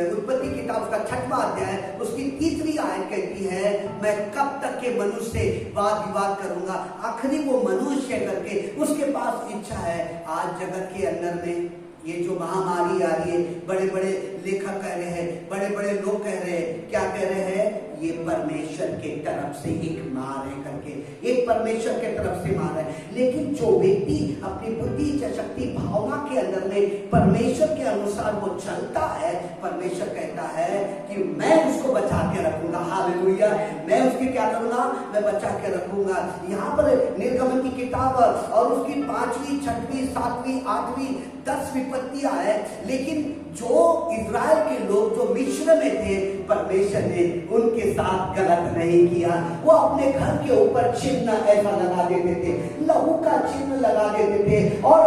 उत्पत्ति किताब का 6वां अध्याय उसकी 3री आयत कहती है, मैं कब तक के मनुष्य से वाद विवाद करूंगा। आखिरी वो मनुष्य करके उसके पास इच्छा है। आज जगत के अंदर में ये जो महामारी आ रही है, बड़े बड़े लेखक कह रहे हैं, बड़े बड़े लोग कह रहे हैं, क्या कह रहे हैं? ये परमेश्वर के तरफ से एक मार है करके, एक परमेश्वर के तरफ से मार है। लेकिन जो व्यक्ति अपनी बुद्धि, शक्ति, भावना के अंदर में परमेश्वर के अनुसार वो चलता है, परमेश्वर कहता है कि मैं उसको बचा के रखूंगा। हालेलुया! मैं उसकी क्या करूंगा? मैं बचा के रखूंगा। यहाँ पर निर्गमन की किताब और उसकी 5वीं, 6वीं, 7वीं, 8वीं 10 विपत्तियां है। लेकिन जो इज़राइल के लोग जो मिस्र में थे, परमेश्वर ने उनके साथ गलत नहीं किया। वो अपने घर के ऊपर चिन्ह ऐसा लगा देते थे, लहू का चिन्ह लगा देते थे, और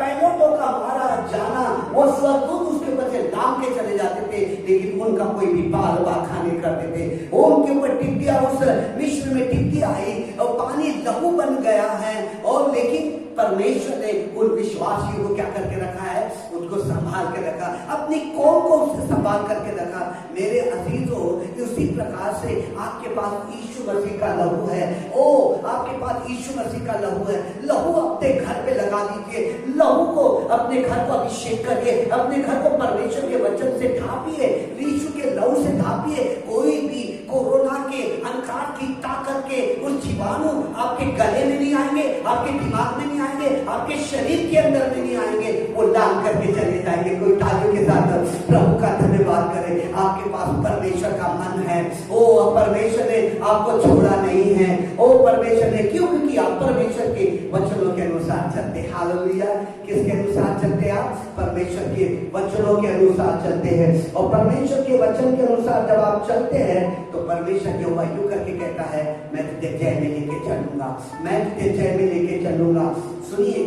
पैलोटों का मारा जाना, वो स्वर्गदूत उसके ऊपर से दाम के चले जाते थे, लेकिन उनका कोई भी बाल बाखा नहीं करते थे। उनके ऊपर टिड्डियां, उस मिस्र में टिड्डियां आई और पानी लहू बन गया है। और लेकिन परमेश्वर ने उन विश्वासियों को क्या करके रखा है? उनको संभाल के रखा, अपनी कौम को उससे संभाल करके रखा। मेरे अजीजों, उसी प्रकार से आपके पास यीशु मसीह का लहू है। ओ, आपके पास यीशु मसीह का लहू है। लहू अपने घर पे लगा दीजिए, लहू को अपने घर को अभिषेक करिए, अपने घर को परमेश्वर के वचन से ढांपिए, यीशु के लहू से ढांपिए। कोई भी कोरोना के अंधकार की ताकत के उस जीवाणु आपके गले में नहीं आएंगे, आपके दिमाग में नहीं आएंगे, आपके शरीर के अंदर में नहीं आएंगे, वो लांग करके चले जाएंगे। कोई तालियों के साथ प्रभु का धन्यवाद करें। आपके पास परमेश्वर का मन है। ओ, परमेश्वर ने आपको छोड़ा नहीं है। ओ, परमेश्वर ने, क्यों? क्योंकि आप परमेश्वर के वचनों के अनुसार चलते। हालेलुया! किसके अनुसार चलते? आप परमेश्वर के वचनों के अनुसार चलते हैं। और परमेश्वर के वचन के अनुसार जब आप चलते हैं तो परमेश्वर के वायु करके कहता है, मैं तुझे जय में लेके चलूंगा, मैं तुझे जय में लेके चलूंगा। सुनिए,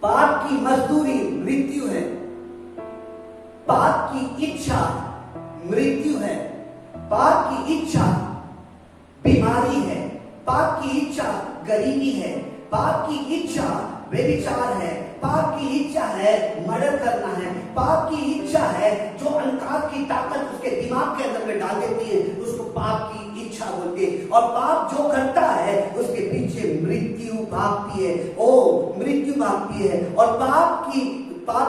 पाप की मजदूरी मृत्यु है, पाप की इच्छा मृत्यु है, पाप की इच्छा बीमारी है, पाप की इच्छा गरीबी है, पाप की इच्छा व्यभिचार है, पाप की इच्छा है मर्डर करना है, पाप की इच्छा है जो अंधकार की ताकत उसके दिमाग के अंदर में डाल देती है, उसको पाप की इच्छा बोलते हैं। और पाप जो करता है उसके पीछे मृत्यु भागती है, ओ मृत्यु भागती है। और पाप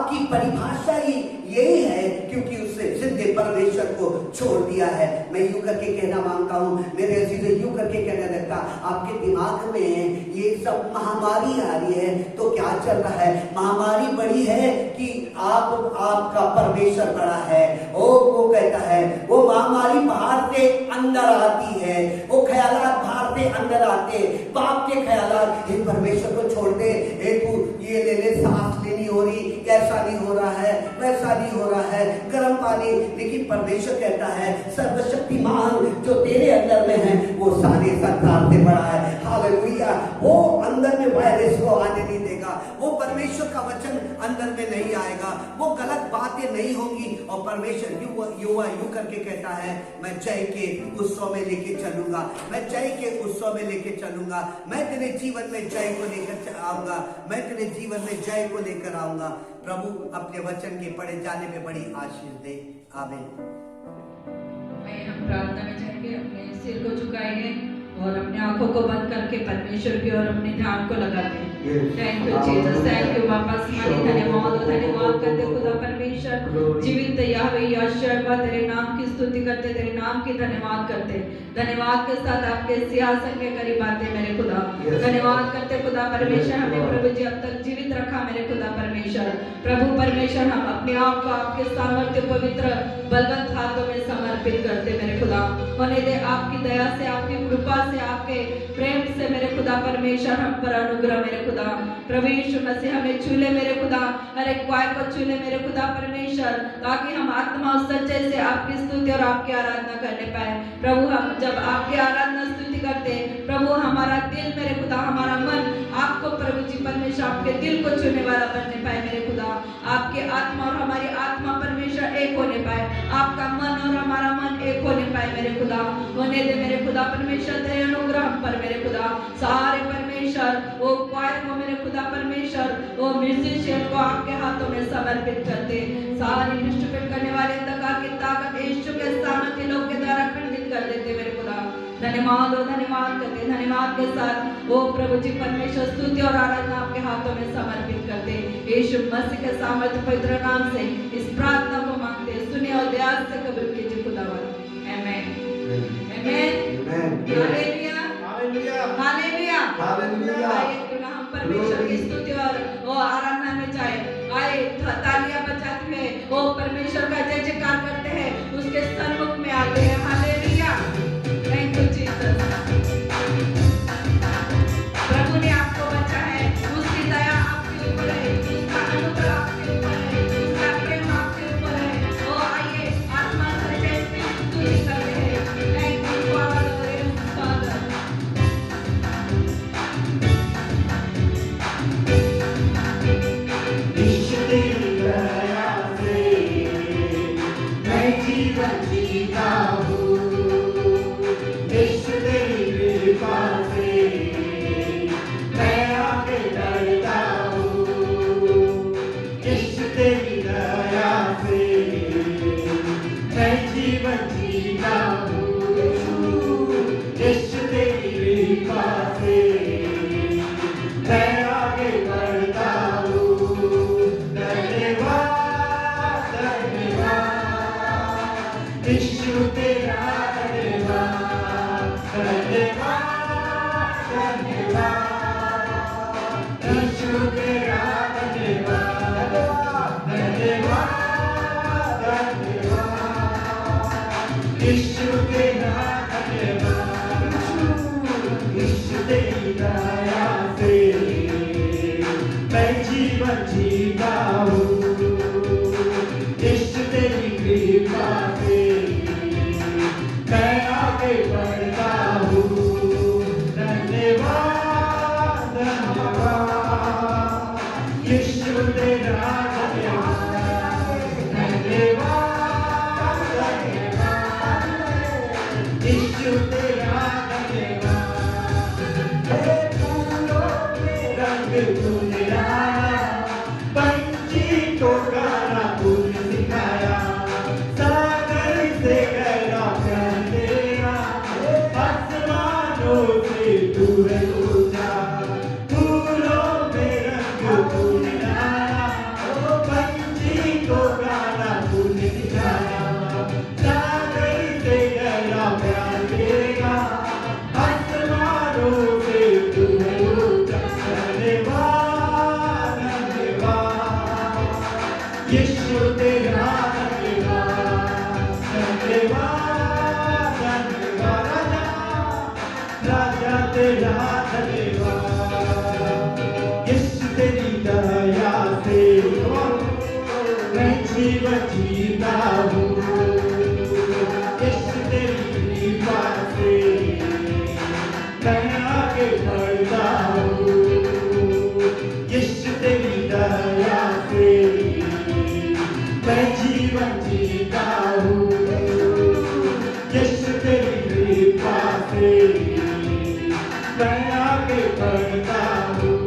की परिभाषा ही यही है, क्योंकि उसने जिंदे परमेश्वर को छोड़ दिया है। मैं यूं करके कहना मांगता हूं मेरे अजीजों, यूं करके कहने लगता, आपके दिमाग में ये सब महामारी आ रही है तो क्या चल रहा है? महामारी बड़ी है कि आपका परमेश्वर बड़ा है। वो कहता है वो महामारी बाहर से अंदर आती है, वो ख्यालात बाहर से अंदर आते, पाप के ख्यालात। हे परमेश्वर को छोड़ दे, तू ये ले ले, सांस लेनी हो रही, ऐसा नहीं हो रहा है, वैसा नहीं हो रहा है, गर्म पानी। लेकिन परमेश्वर कहता है सर्वशक्तिमान जो तेरे अंदर में है वो सारे संसार से बड़ा है। हालेलुया। वो अंदर में वायरस को आने नहीं देगा, वो परमेश्वर का वचन अंदर में नहीं आएगा, वो गलत बातें नहीं होंगी। और परमेश्वर यूं करके कहता है मैं जय के उत्सव में लेके चलूंगा, मैं जय के उत्सव में लेके चलूंगा, मैं तेरे जीवन में जय को लेकर आऊंगा, मैं तेरे जीवन में जय को लेकर आऊंगा। प्रभु अपने वचन के पढ़े जाने में बड़ी आशीष दे। आमीन। हम प्रार्थना में जाएंगे, अपने सिर को झुकाएंगे और अपने आंखों को बंद करके परमेश्वर की ओर अपने ध्यान को लगाते हैं। Thank you Jesus, thank you Baba. धन्यवाद करते खुदा परमेश्वर, जीवित याहवे यहोवा तेरे नाम की स्तुति करते, तेरे नाम की धन्यवाद करते। धन्यवाद के साथ आपके सिंहासन के करीब आते मेरे खुदा। धन्यवाद करते खुदा परमेश्वर, हमें प्रभु जी अब तक जीवित रखा मेरे खुदा परमेश्वर। प्रभु परमेश्वर, हम अपने आप को आपके सामर्थ्य पवित्र बलवंत हाथों में समर्पित करते मेरे खुदा। होने दे आपकी दया से, आपकी कृपा से, आपके प्रेम से मेरे खुदा परमेश्वर हम पर अनुग्रह मेरे खुदा। प्रभु यीशु मसीह हमें छूले मेरे खुदा, हर एक वाय को छूले मेरे खुदा परमेश्वर, ताकि हम आत्मा और सच्चे से आपकी स्तुति और आपकी आराधना करने पाए। प्रभु हम जब आपकी आराधना स्तुति करते प्रभु, हमारा दिल मेरे खुदा, हमारा मन आपको प्रभु जी परमेश्वर आपके दिल को छूने वाला बनने पाए मेरे खुदा। आपके आत्मा और हमारी आत्मा परमेश्वर एक होने पाए, आपका मन और हमारा मन एक होने पाए मेरे खुदा। होने दे मेरे खुदा परमेश्वर तेरे अनुग्रह पर मेरे खुदा। सारे परमेश्वर वो क्वायर को मेरे खुदा परमेश्वर, वो म्यूजिशियन को आपके हाथों में समर्पित करते। सारी डिस्ट्रीब्यूट करने वाले अंधकार की ताकत यीशु के सामर्थ्य लोग के द्वारा खंडित कर देते मेरे खुदा। धन्यवाद और धन्यवाद करते, धन्यवाद के साथ वो प्रभु जी परमेश्वर स्तुति और आराधना आपके हाथों में समर्पित करते। यीशु मसीह के सामर्थ्य पवित्र नाम से इस प्रार्थना को मांगते, सुने और दया से कबूल कीजिए खुदावंद। आमीन आमीन हालेलुया हालेलुया हालेलुया। आइए हम परमेश्वर की स्तुति और आराधना में जाए। आए तालियां बजाते हुए वो परमेश्वर का जय जयकार करते हैं, उसके सन्मुख में आते हैं। हालेलुया। Thank you Jesus. प्रभु ने आपको बचा है, उसकी दया आपके ऊपर है, उसका अनुग्रह आपके ऊपर है, उसका प्रेम आपके ऊपर है। ओ आइए आत्मा से जय स्तुति करते हैं। Thank you father. से तू है ऊंचा, फूलों में रंग तूने डाला, ओ पंछी को गाना तूने सिखाया, सागर से गहरा प्यार तेरा, आसमानों से तू है ऊंचा। धन्यवाद धन्यवाद यीशु तेरा, धन्यवाद धन्यवाद धन्यवाद राजा तेरा, धन्यवाद यीशु तेरी दया से मैं जीवन जीता हूँ, यीशु तेरी कृपा से मैं आगे बढ़ता हूँ, यीशु तेरी दया से मैं जीवन जीता हूँ, यीशु तेरी कृपा से मैं आगे बढ़ता हूँ।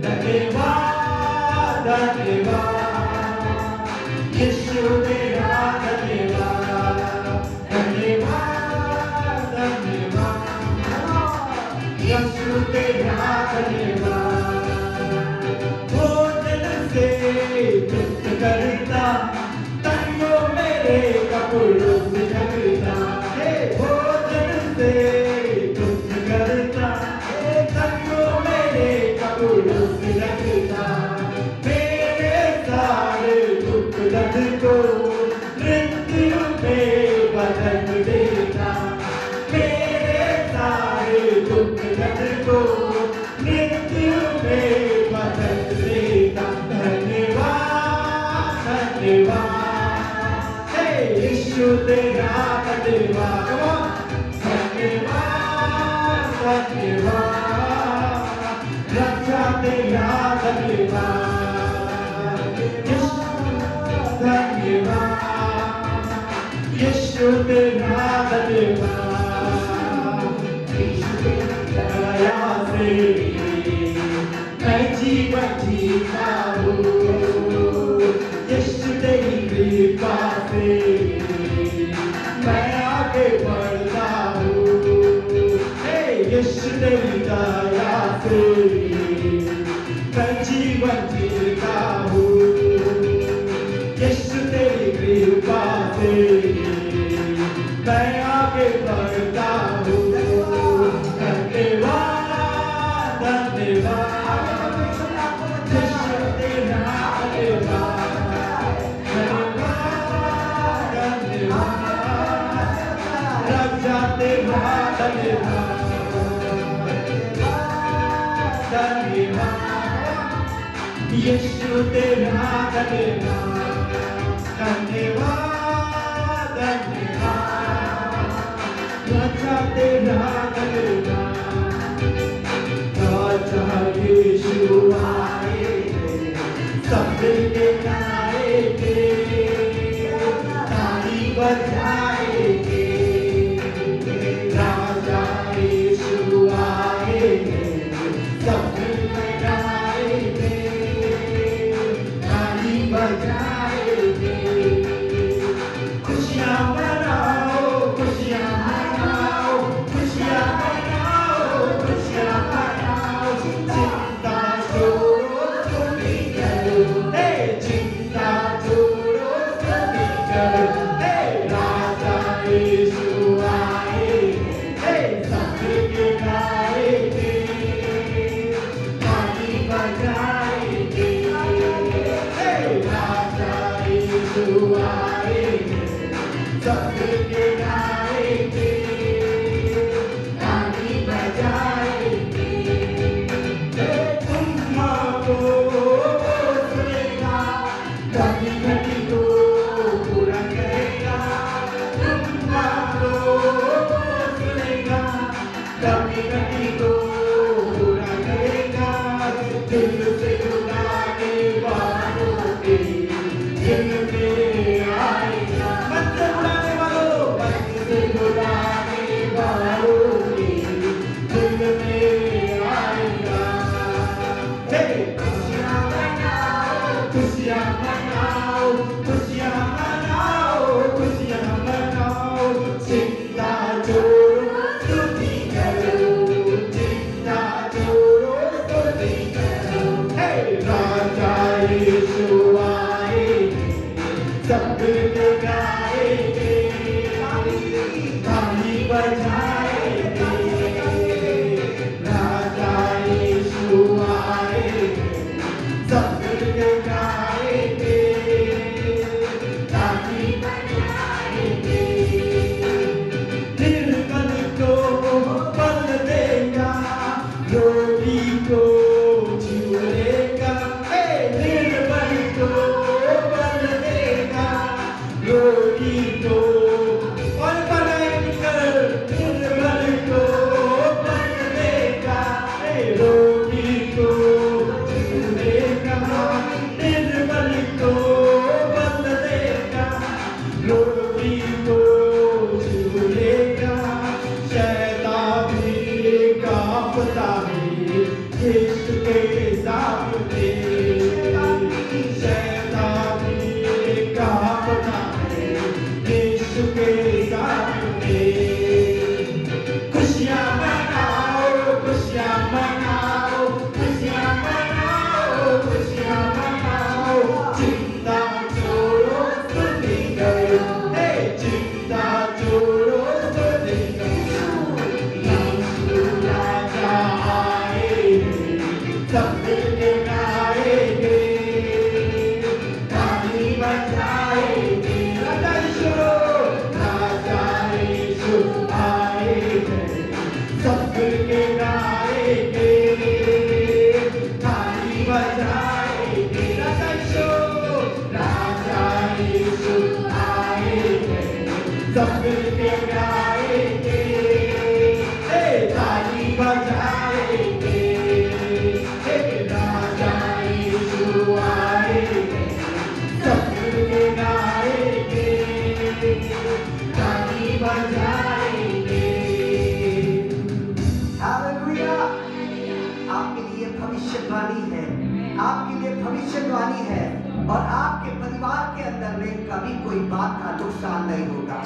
धन्यवाद धन्यवाद यीशु तेरा, धन्यवाद धन्यवाद धन्यवाद यीशु तेरा, धन्यवाद भोजन से तृप्त करता, तंगों मेरे कपड़ों से ढकता, हे भोजन से तृप्त करता, तंगों मेरे कपड़ों से ढकता, मेरे सारे दुख दर्द को मृत्यु में बदल देता, मेरे सारे दुख दर्द को मृत्यु में बदल देता। धन्यवाद धन्यवाद हे यीशु तेरा, धन्यवाद धन्यवाद धन्यवाद रक्षा तेरा, धन्यवाद धन्यवाद यीशु तेरा, धन्यवाद दया से मैं जीवन जीता हूँ, यीशु तेरी कृपा से मैं आगे बढ़ता हूँ, हे यीशु तेरी दया से मैं जीवन जीता हूँ, यीशु तेरी कृपा से मैं आगे बढ़ता हूँ। धन्यवाद धन्यवाद यीशु तेरा, धन्यवाद धन्यवाद धन्यवाद राजा तेरा, धन्यवाद धन्यवाद यीशु तेरा, धन्यवाद धन्यवाद धन्यवाद राजा तेरा, धन्यवाद राजा यीशु आए सब मिलके गाएंगे, ताली बजाएंगे, राजा यीशु आएंगे सब मिलके गाएंगे, ताली बजाएंगे, खुशियाँ मनाओ खुशियाँ मनाओ खुशियाँ मनाओ खुशियाँ मनाओ, चिंता छोड़ो तुम ही करो, हे चिंता छोड़ो तुम ही करो, हे राजा यीशु आए, हे सब के गाएंगे, ताली बजाएंगे, हे राजा यीशु आए, सब के गाएंगे, ताली बजाएंगे, तुम मांगो सुनेगा, कभी कभी को पूरा करेगा, तुम मांगो सुनेगा, कभी कभी को पूरा करेगा, दिल से बुलाने वालों के दिल में आएगा, मत बुलाने वालों, मत से बुलाने वालों के दिल में आएगा, हे खुशियाँ मनाओ खुशियाँ मनाओ खुशियाँ मनाओ खुशियाँ मनाओ, चिंता छोड़ो तुम ही करो, पता है यीशु के सामने शैतानी का पता है यीशु के सामने खुशियाँ मनाओ खुशियाँ मनाओ खुशियाँ मनाओ खुशियाँ मनाओ चिंता छोड़ो सुनी गए चिंता छोड़ो सुनी गए यीशु राजा आएंगे सब मिलके गाएंगे ताली बजाएंगे राजा यीशु आएंगे सब मिलके गाएंगे ताली बजाएंगे राजा यीशु आएंगे सब मिलके गाएंगे ताली बजाएंगे राजा यीशु आएंगे सब मिलके गाएंगे ताली बजाएंगे हालेलुया। आपके लिए भविष्यवाणी है, आपके लिए भविष्यवाणी है और आपके परिवार के अंदर में कभी कोई बात का नुकसान नहीं होगा।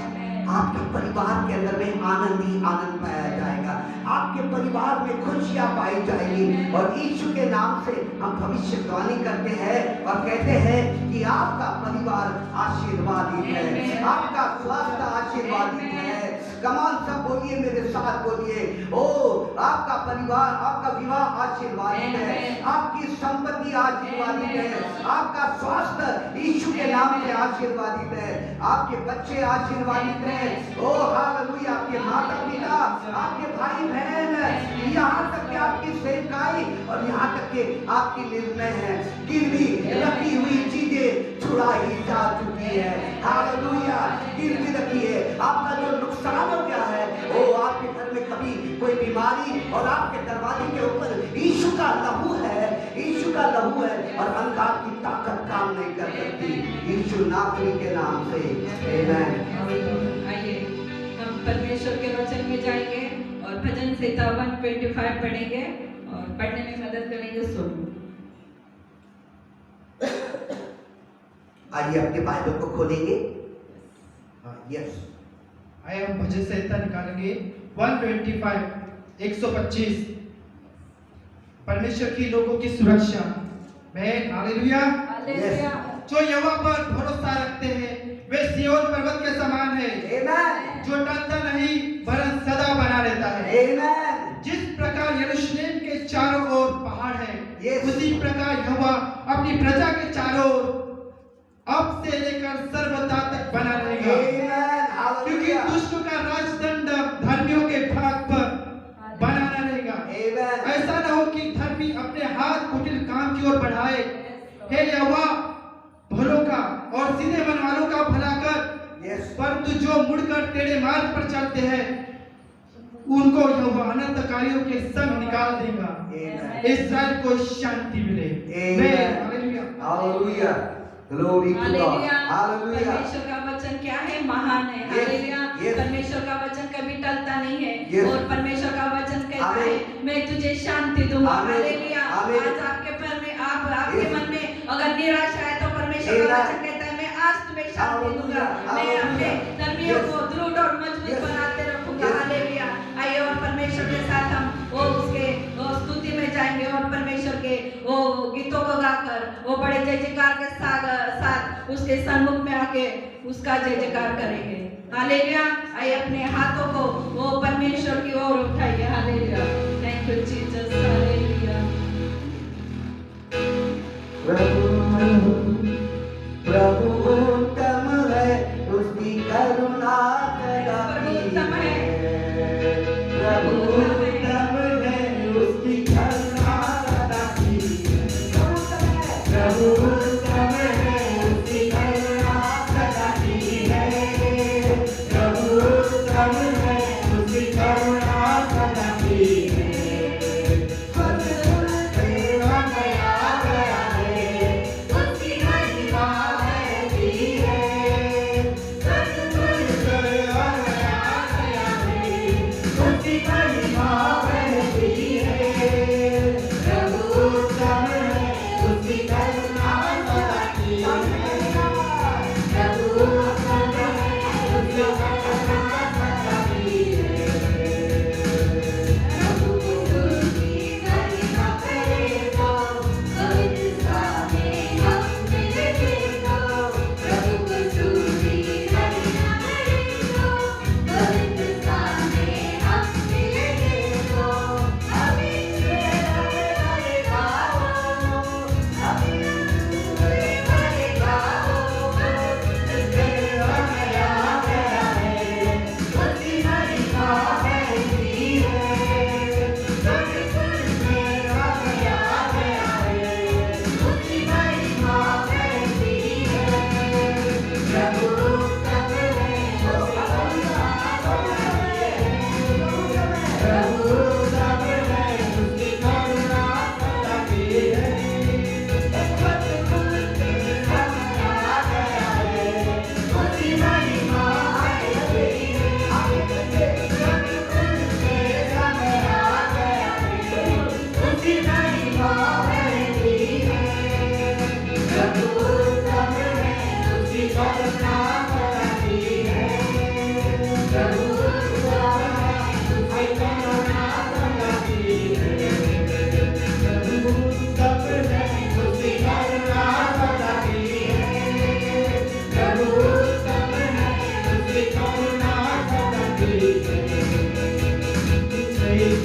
आपके परिवार के अंदर में आनंद ही आनंद पाया जाएगा, आपके परिवार में खुशियां पाई जाएगी। और यीशु के नाम से हम भविष्यवाणी करते हैं और कहते हैं कि आपका परिवार आशीर्वादित है, आपका स्वास्थ्य आशीर्वादित है। कमान सब बोलिए, मेरे साथ बोलिए, ओ आपका परिवार, आपका विवाह आशीर्वादित है, आपकी संपत्ति आशीर्वादित है, आपका स्वास्थ्य यीशु के नाम से आशीर्वादित है, आपके बच्चे आशीर्वादित हैं। ओ हालेलुया। आपके माता पिता, आपके भाई बहन, यहाँ तक कि आपकी सेवकाई और यहाँ तक कि आपकी निर्णय है, गिरवी रखी हुई चीजें छुड़ाई जा चुकी है। हालेलुया। गिरवी रखी है, आपका जो नुकसान हो गया है, ओ आपके घर में कभी कोई बीमारी और आपके दरवाजे के ऊपर यीशु का लहू है, यीशु का लहू है और अंधकार की ताकत काम नहीं कर सकती, यीशु नासरी के नाम से। आमीन। आइए हम परमेश्वर के वचन में जाएंगे और भजन संहिता 125 पढ़ेंगे और पढ़ने में मदद करेंगे। सुनो। आइए अपने बाइबल को खोलेंगे। यस, आइए हम भजन संहिता निकालेंगे 125 125 परमेश्वर की लोगों की सुरक्षा में। हालेलुया। हालेलुया। जो यहोवा पर भरोसा रखते हैं वे सिय्योन पर्वत के समान है, आमीन, जो टलता नहीं वरन सदा बना रहता है। आमीन। जिस प्रकार यरूशलेम के चारों ओर पहाड़ है, उसी प्रकार यहोवा अपनी प्रजा के चारों ओर अब से लेकर सर्वदा तक बना रहेगा। क्योंकि दुष्ट का राजदंड धर्मियों के भाग पर बना रहेगा। ऐसा न हो कि धर्मी अपने हाथ कुटिल काम की ओर बढ़ाए। हे यहोवा भलों का और सीधे मन वालों का भला कर, परंतु जो मुड़कर टेढ़े मार्ग पर चलते हैं उनको यहोवा अनर्थकारियों के संग निकाल देगा। इस्राएल को शांति मिले। Hallelujah. Hallelujah. Glory to God. Hallelujah. परमेश्वर का वचन क्या है? महान है। हालेलुया। परमेश्वर का वचन कभी टलता नहीं है और परमेश्वर का वचन कहता है मैं तुझे शांति दूंगा। हालेलुया। आज आपके पर में आपके मन में अगर निराशा है तो परमेश्वर का वचन कहता है मैं आज तुम्हें शांति दूंगा, मैं अपने धर्मियों को दृढ़ और मजबूत बनाते रखूंगा। हालेलुया। आइए और परमेश्वर के साथ हम वो उसके स्तुति में जाएंगे और परमेश्वर के वो गीतों को गाकर वो बड़े जय जयकार के साथ उसके सन्मुख में आके उसका जय जयकार करेंगे। हालेलुया। आइए अपने हाथों को वो परमेश्वर की ओर उठाइए। Hallelujah. Thank you Jesus. Hallelujah. प्रभु उत्तम है, उसकी करुणा सदा की है। प्रभु उत्तम है, उसकी करुणा सदा की है। प्रभु उत्तम है, उसकी करुणा सदा की है। प्रभु उत्तम है, उसकी करुणा सदा की है।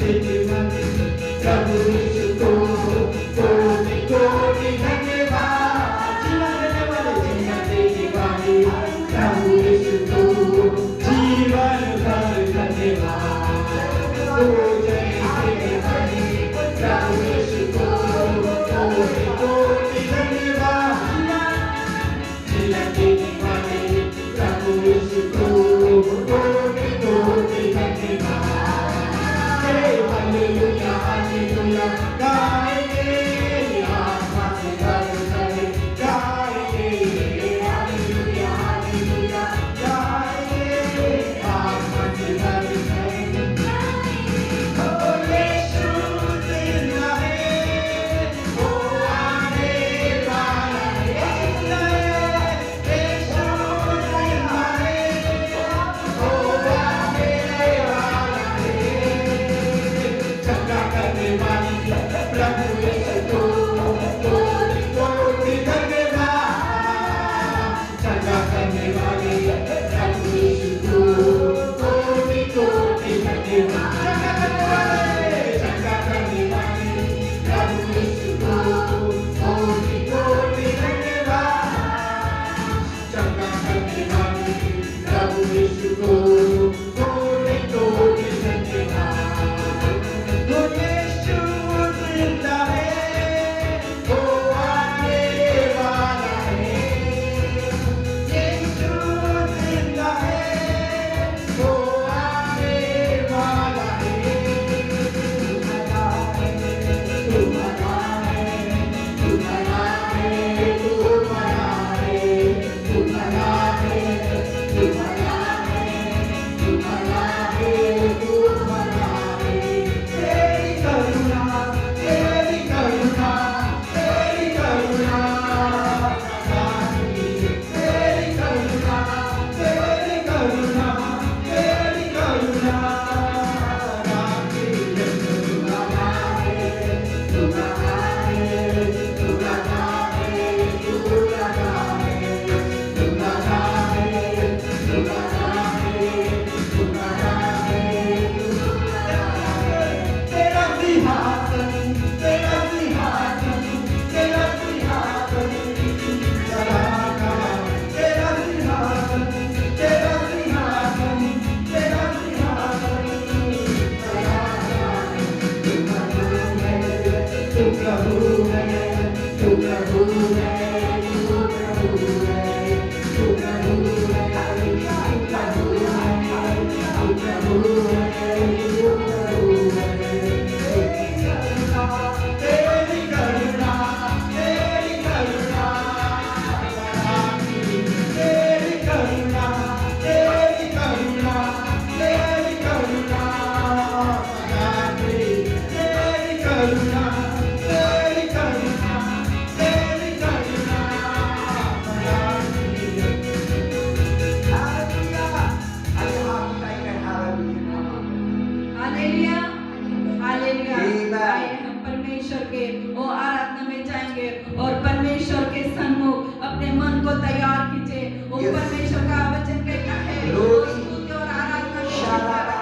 देने वाले प्रभु यीशु को कोटि कोटि धन्यवाद। जीवन देने वाले प्रभु यीशु को जीवन भर धन्यवाद। ओ जय देने वाले प्रभु यीशु को कोटि कोटि धन्यवाद। जीवन देने वाले प्रभु यीशु को कोटि कोटि धन्यवाद। हालेलुया हालेलुया गाएंगे आत्मा से भर भर गाएंगे। हालेलुया हालेलुया गाएंगे आत्मा से भर भर। ओ यीशु जिंदा है, वो आने वाला है। यीशु जिंदा है, वो आने वाला है। चंगा करने वाली प्रभु यीशु को कोटि कोटि धन्यवाद। चंगा करने वाले प्रभु यीशु को कोटि कोटि धन्यवाद। चंगा करने वाले प्रभु यीशु को कोटि कोटि धन्यवाद। चंगा करने वाले प्रभु यीशु को कोटि कोटि धन्यवाद। वो यीशु जिंदा है, वो आने वाला है। यीशु जिंदा है, वो आने वाला है। तुम्हारा है, तुम्हारा है, तुम्हारा है, तुम्हारा है, तुम्हारा है, तुम्हारा है, तुम्हारा है। तेरी करुणा, तेरी करुणा, तेरी करुणा तेरी करुणा, तेरी करुणा, तेरी करुणा तुम्हारा है, तुम्हारा है, तुम्हारा है, तुम्हारा है, तुम्हारा है, तुम्हारा है, तुम्हारा है, तुम्हारा है। तेरा सिंहासन, तेरा सिंहासन, तेरा सिंहासन सदा का। तेरा सिंहासन, तेरा सिंहासन, तेरा सिंहासन सदा का। तू प्रभु है, तू प्रभु है, तू प्रभु है, तू प्रभु है, तू प्रभु है, तू प्रभु है, तू प्रभु है। तेरी करुणा, तेरी करुणा सदा की। तेरी करुणा, तेरी करुणा, तेरी करुणा सदा की। तेरी करुणा, तेरी करुणा, तेरी करुणा सदा की। हालेलुया। आइए हाथ उठाइए, हालेलुया। Hallelujah hallelujah. Amen. आइए हम परमेश्वर के वो आराधना में जाएंगे और परमेश्वर के सन्मुख अपने मन को तैयार कीजिए। वो Yes. परमेश्वर का वचन कहता है वो Glory. स्तुति और आराधना में Shalala.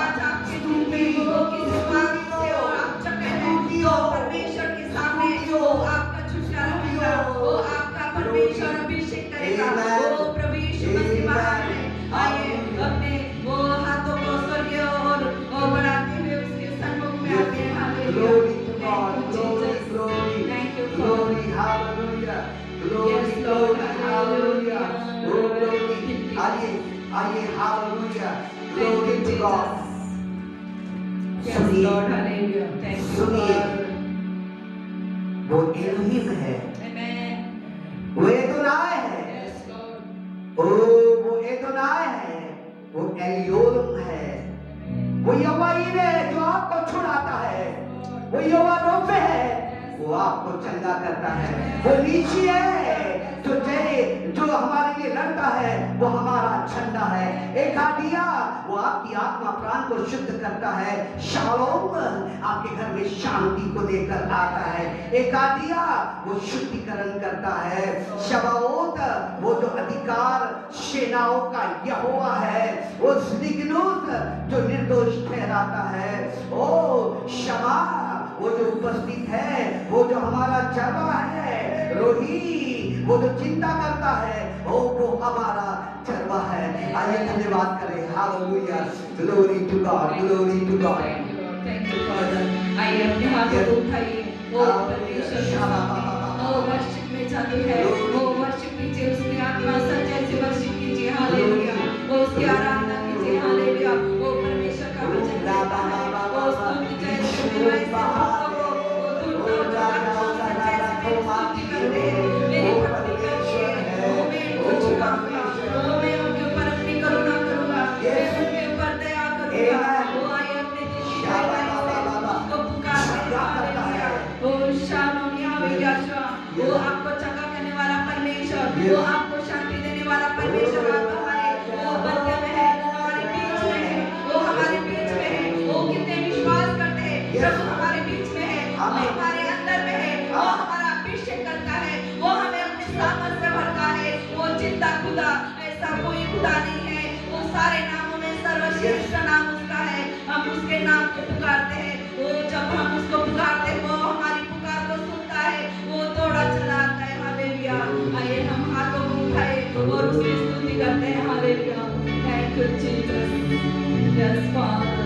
आज आपके धूप में वो किस बात से और आप चके हैं तो परमेश्वर के सामने वो आपका छुटकारा होगा। वो आपका परमेश्वर अभिषेक करेगा। Amen. वो प्रभु यीशु मसीह महान है। आइए अपने वो हाथों को स्वर्ग और बढ़ाते हुए उसके सन्मुख में आते हैं। Hallelujah. Glory to God, Thank you, glory, Jesus. glory, Thank you, glory, Father. hallelujah, glory, Yes, Lord, glory, hallelujah, hallelujah. oh glory, आइए, आइए, hallelujah, Thank glory you, to God. Yes, सुनिए, Lord. Hallelujah. Thank you, सुनिए, Father. वो Elohim है, Amen. वो एदोनाय है, Yes, Lord. ओ वो एदोनाय है, वो एलियोलम है, वो यहोवा ईरे है जो आपको छुड़ाता है, वो यहोवा रोफे है वो आपको चंगा करता है। वो नीची है जो हमारे लिए लड़ता है, वो हमारा झंडा है। एकादिया वो आपकी आत्मा प्राण को शुद्ध करता है। शालोम आपके घर में शांति को लेकर आता है। एकादिया वो शुद्धिकरण करता है। शबाओत वो जो अधिकार सेनाओं का यहोवा है। वो स्निग्नुस जो निर्दोष ठहराता है। ओ शमा वो जो उपस्थित है, वो जो हमारा चरवा है। रोही वो जो चिंता करता है, ओ वो हमारा चरवा है। आइए धन्यवाद करें। Hallelujah, glory to God, glory to God. Thank you father. आइए अपने हाथों को उठाइए। ओ परमेश्वर ओ वर्शिप में जाते हैं। ओ वर्शिप कीजिए, उसकी आत्मा सच्चाई से वर्शिप कीजिए। हालेलुया, ओ उसकी आराधना कीजिए। हालेलुया, ओ परमेश्वर का वचन कहता है, ओ स्तुति जय सेवाएं से भक्तों को दूर तो जाकर सच्चाई से स्तुति करते हैं। मेरी भक्ति करके ओ मैं इनको छुड़ाऊंगा। ओ मैं उनके ऊपर अपनी करुणा करूंगा। मैं उनके ऊपर दया करूंगा। ओ आइए अपने दिल की गहराई से उसको पुकारते हैं। हालेलुया, ओ शालोम यावे यशवा, वो आपको चंगा करने वाला परमेश्वर, वो आपको शांति देने वाला परमेश्वर आप हमारे वो मध्य में है, हमारे बीच में है। वो हमारे बीच में है। वो कितने विश्वास करते हैं प्रभु हमारे बीच में है, वो हमारे अंदर में है। वो हमारा अभिषेक करता है, वो हमें अपने सामर्थ से भरता है। वो जिंदा खुदा, ऐसा कोई खुदा नहीं है। वो सारे नामों में सर्वश्रेष्ठ नाम उसका है। हम उसके नाम को पुकारते हैं। वो जब हम उसको पुकारते हैं, वो हमारी पुकार को सुनता है। वो दौड़ा चला आता है। हालेलुया, आइए हम हाथों को उठाए और उसकी स्तुति करते हैं। Hallelujah, thank you Jesus. Yes father.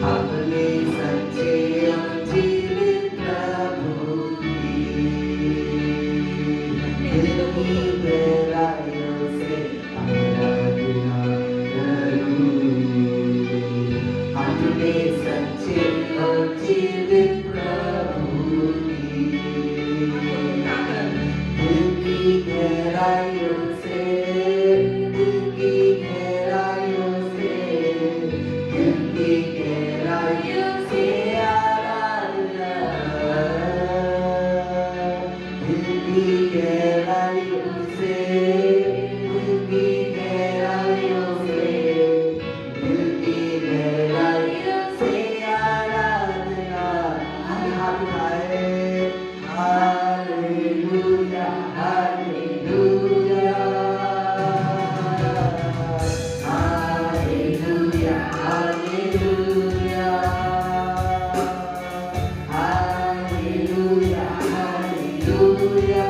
अपने सच्चे जीवित प्रभु की गहराइयों से आराधना करूं। अपने सच्चे और जीवित प्रभु की गहराइयों से, दिल की गहराइयों से, दिल की गहराइयों से आराधना, दिल की गहराइयों से, दिल की गहराइयों से, दिल की गहराइयों से आराधना। हम हाथ उठाए। Hallelujah, hallelujah, hallelujah, hallelujah, hallelujah, hallelujah.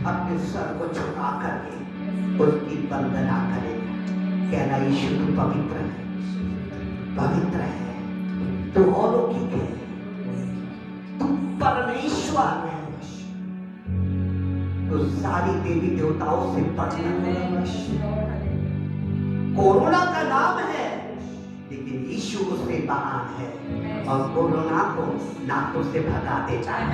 अपने सर को झुका करके उसकी वंदना करेगा। कहना यीशु तू पवित्र है, पवित्र है, तू अलौकिक है, तू परमेश्वर है, तो सारी देवी देवताओं से बढ़कर कोरोना का नाम है लेकिन यीशु उससे महान है और कोरोना को नाकों से भगा दे जाए।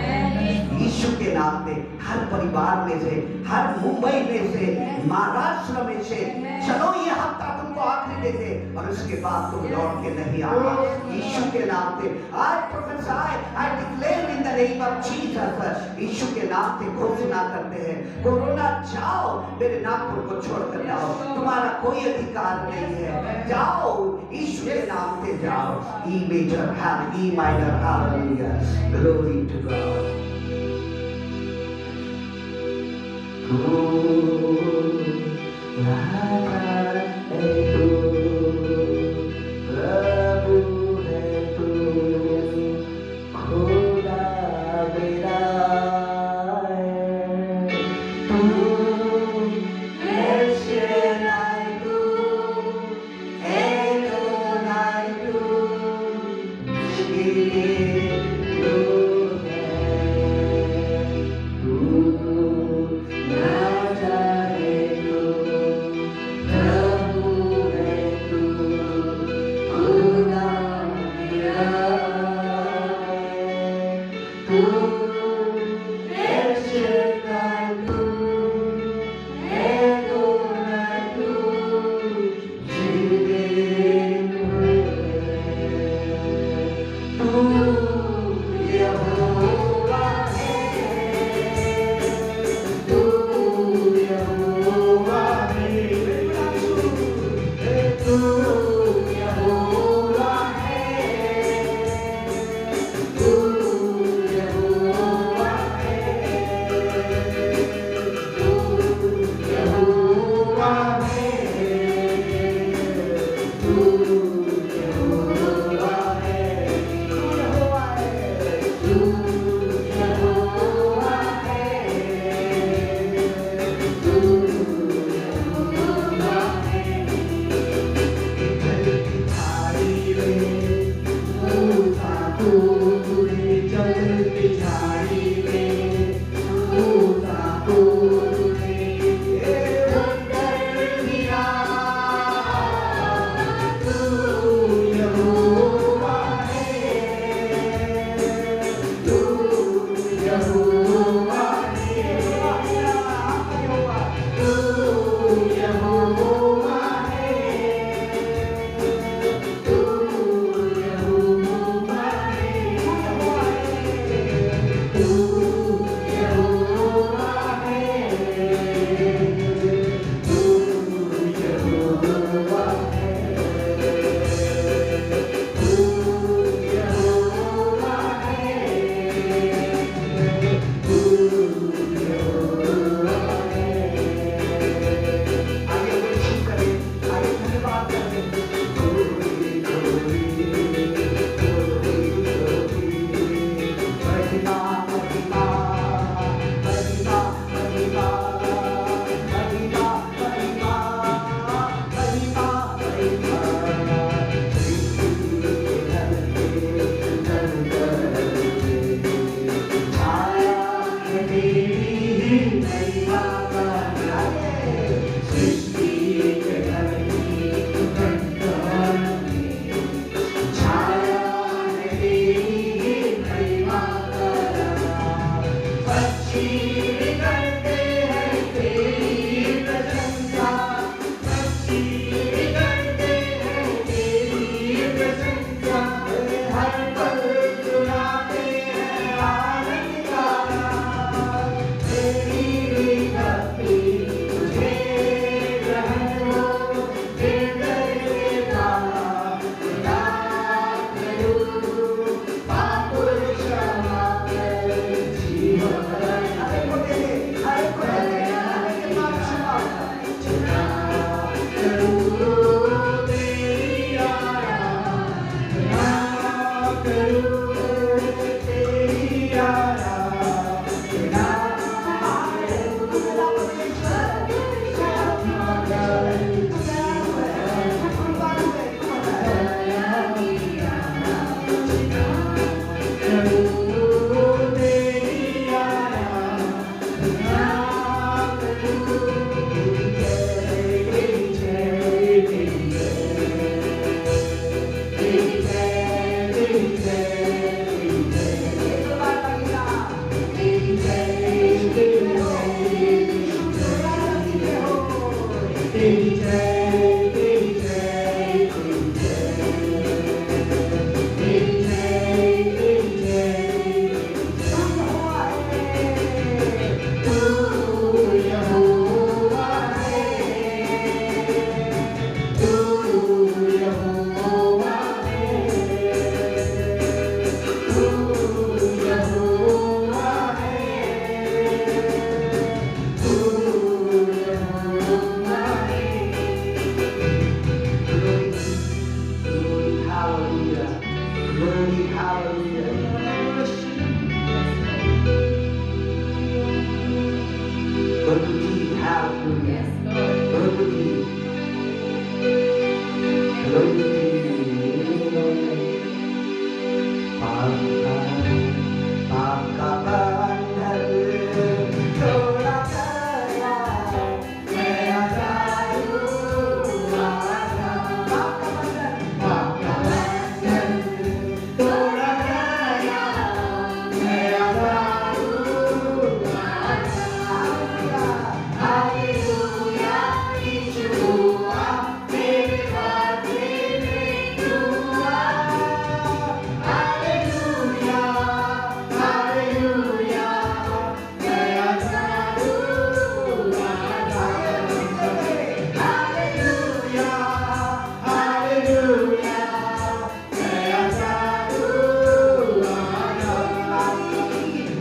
यीशु के नाम पे हर परिवार में से, हर मुंबई में से, महाराष्ट्र में से, चलो ये हफ्ता तुमको आखिरी दे दे और उसके बाद तुम लौट के नहीं आना। यीशु के नाम पे I prophesy, I declare in the name of Jesus, यीशु के नाम से घोषणा करते हैं, कोरोना जाओ, मेरे नागपुर को छोड़कर जाओ, तुम्हारा कोई अधिकार नहीं है, जाओ यीशु के नाम से जाओ। E major, E minor, hallelujah, glory to God. प्रभु है तू, खुदा मेरा है तू, Yeah.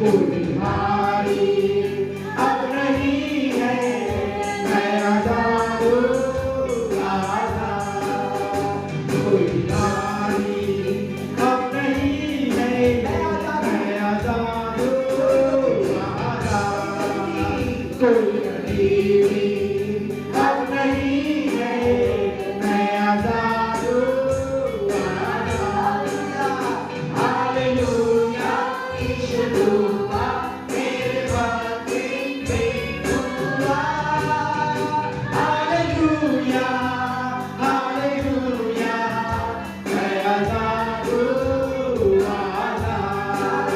कोई बीमारी अब नहीं है, मैं आजाद हूँ, आजाद। कोई बीमारी अब नहीं है, मैं आजाद हूँ, आजाद। कोई गरीबी अब नहीं है, मैं आजाद हूँ, आजाद। हालेलुया, यीशु दूंगा मेरे बदले में दूंगा। हालेलुया, हालेलुया, मैं आजाद हूँ, आजाद।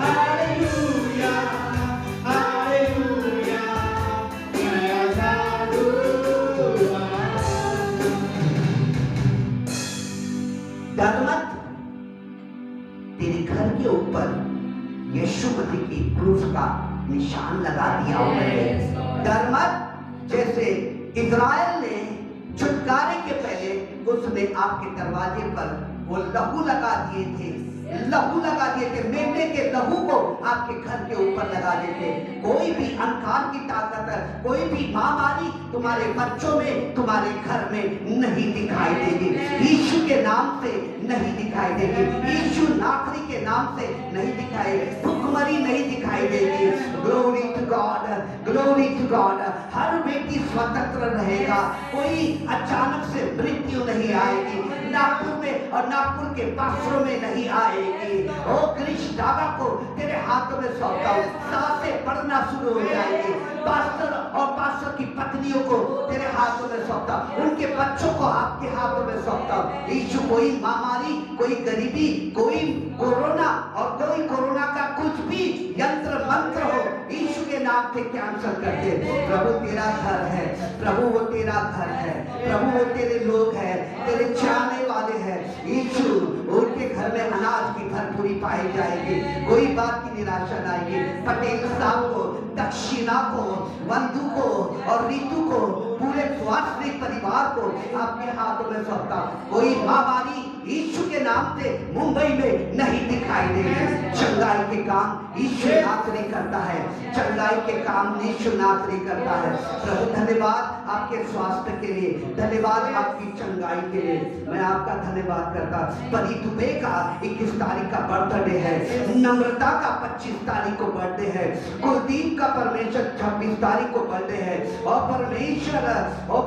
हालेलुया, हालेलुया, मैं आजाद हूँ, आजाद। डर मत, तेरे घर के ऊपर यीशु मसीह की क्रूस का निशान लगा दिया हुआ है। डर मत, जैसे इज़राइल ने छुटकारे के पहले उसने आपके दरवाजे पर वो लहू लगा दिए थे, लहू लगा दिए थे, मेमने के लहू को आपके घर के ऊपर लगा देते। कोई भी अंधकार की ताकत, कोई भी महामारी तुम्हारे बच्चों में, तुम्हारे घर में नहीं दिखाई देगी। यीशु के नाम से नहीं दिखाई देगी, यीशु नासरी के नाम से नहीं दिखाई, भुखमरी नहीं दिखाई देगी। Glory to God, glory to God. हर व्यक्ति स्वतंत्र रहेगा, कोई अचानक से मृत्यु नहीं आएगी, नागपुर में और नागपुर के पास्टरों में नहीं आएगी। ओ क्रिश दादा को तेरे हाथों में सौंपता हूं, सांसें पड़ना शुरू हो जाएगी। पास्टर और पास्टर की पत्नियों को तेरे हाथों में सौंपता हूं, उनके बच्चों को आपके हाथों में सौंपता हूं। यीशु कोई महामारी, कोई गरीबी, कोई कोरोना और कोई कोरोना का कुछ भी यंत्र मंत्र हो, यीशु के नाम से कैंसल कर दे। प्रभु तेरा घर है, प्रभु वो तेरा घर है, प्रभु वो तेरे लोग हैं, तेरे चाहने वाले हैं। यीशु उनके घर में अनाज की भरपूरी पाई जाएगी, कोई बात की निराशा न आएगी। पटेल साहब को, दक्षिणा को, बंधु को और रीतु को, पूरे स्वास्थ्य परिवार को आपके हाथों में सौंपता। कोई महामारी यीशु के नाम से मुंबई में नहीं दिखाई देगी। चंगाई के काम यीशु नासरी करता है, चंगाई के काम यीशु नासरी करता है। प्रभु धन्यवाद आपके स्वास्थ्य के लिए, धन्यवाद आपकी चंगाई के लिए। मैं आपका धन्यवाद करता। परी दुबे का 21 तारीख का बर्थडे है, नम्रता का 25 तारीख को बर्थडे है, कुलदीप का परमेश्वर 26 तारीख को बर्थडे है, और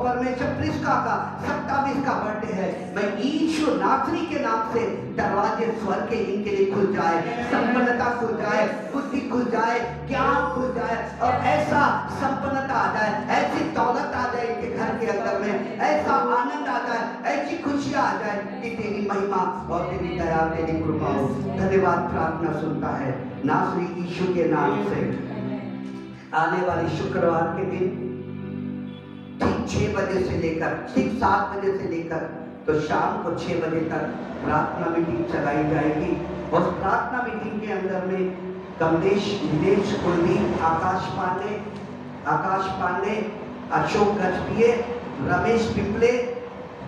परमेश्वर प्रिस्का का 27 का बर्थडे है। मैं यीशु नासरी के नाम से दरवाजे स्वर्ग के इनके लिए खुल जाए, संपन्नता खुल जाए, बुद्धि खुल जाए, ज्ञान खुल जाए, और ऐसा संपन्नता आ जाए, ऐसी दौलत आ जाए इनके घर के अंदर में, ऐसा आनंद आ जाए, ऐसी खुशियां आ जाए कि तेरी महिमा और तेरी दया, तेरी कृपा हो। धन्यवाद। प्रार्थना सुनता है नासरी यीशु के नाम से। आने वाले शुक्रवार के दिन ठीक 6 बजे से लेकर, ठीक 7 बजे से लेकर तो शाम को 6 बजे तक प्रार्थना मीटिंग चलाई जाएगी। और प्रार्थना मीटिंग के अंदर में कमलेश, विदेश, कुलदीप, आकाश पांडे, अशोक गजपिये, रमेश पिपले,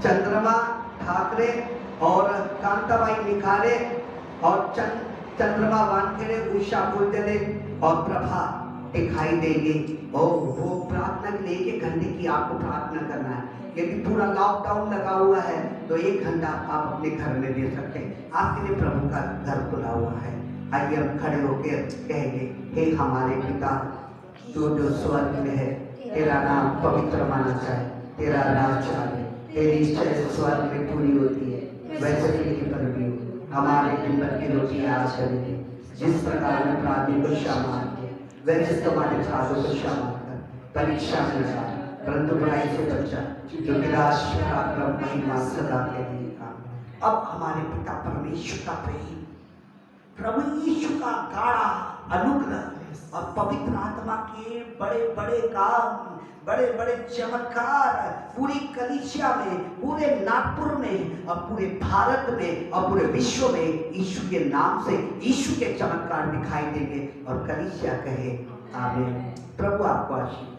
चंद्रमा ठाकरे और कांताबाई निखारे और चंद्रमा वानखेड़े, उषा फुलजले और प्रभा दिखाई देंगे। और वो प्रार्थना के लिए 1 घंटे की आपको प्रार्थना करना है। यदि पूरा लॉकडाउन लगा हुआ है तो 1 घंटा आप अपने घर में दे सकते हैं। आपके लिए प्रभु का घर खुला हुआ है। आइए हम खड़े होकर कहेंगे, हे हमारे पिता तू जो स्वर्ग में है, तेरा नाम पवित्र माना जाए, तेरा राज आए, तेरी इच्छा स्वर्ग में पूरी होती है, वैसे पृथ्वी पर भी हो। हमारे दिन भर की रोटी आज करेंगे, जिस प्रकार में अपराधी को क्षमा किया, वैसे तुम्हारे अपराधों को क्षमा कर, परीक्षा में जा, परंतु बुराई से बचा, क्योंकि राज, पराक्रम, महिमा सदा के लिए का। अब हमारे पिता परमेश्वर का प्रेम, प्रभु यीशु का गाढ़ा अनुग्रह और पवित्र आत्मा के बड़े बड़े काम, बड़े बड़े चमत्कार पूरी कलीसिया में, पूरे नागपुर में और पूरे भारत में और पूरे विश्व में यीशु के नाम से यीशु के चमत्कार दिखाई देंगे। और कलीसिया कहे आमीन। प्रभु आपको आशीष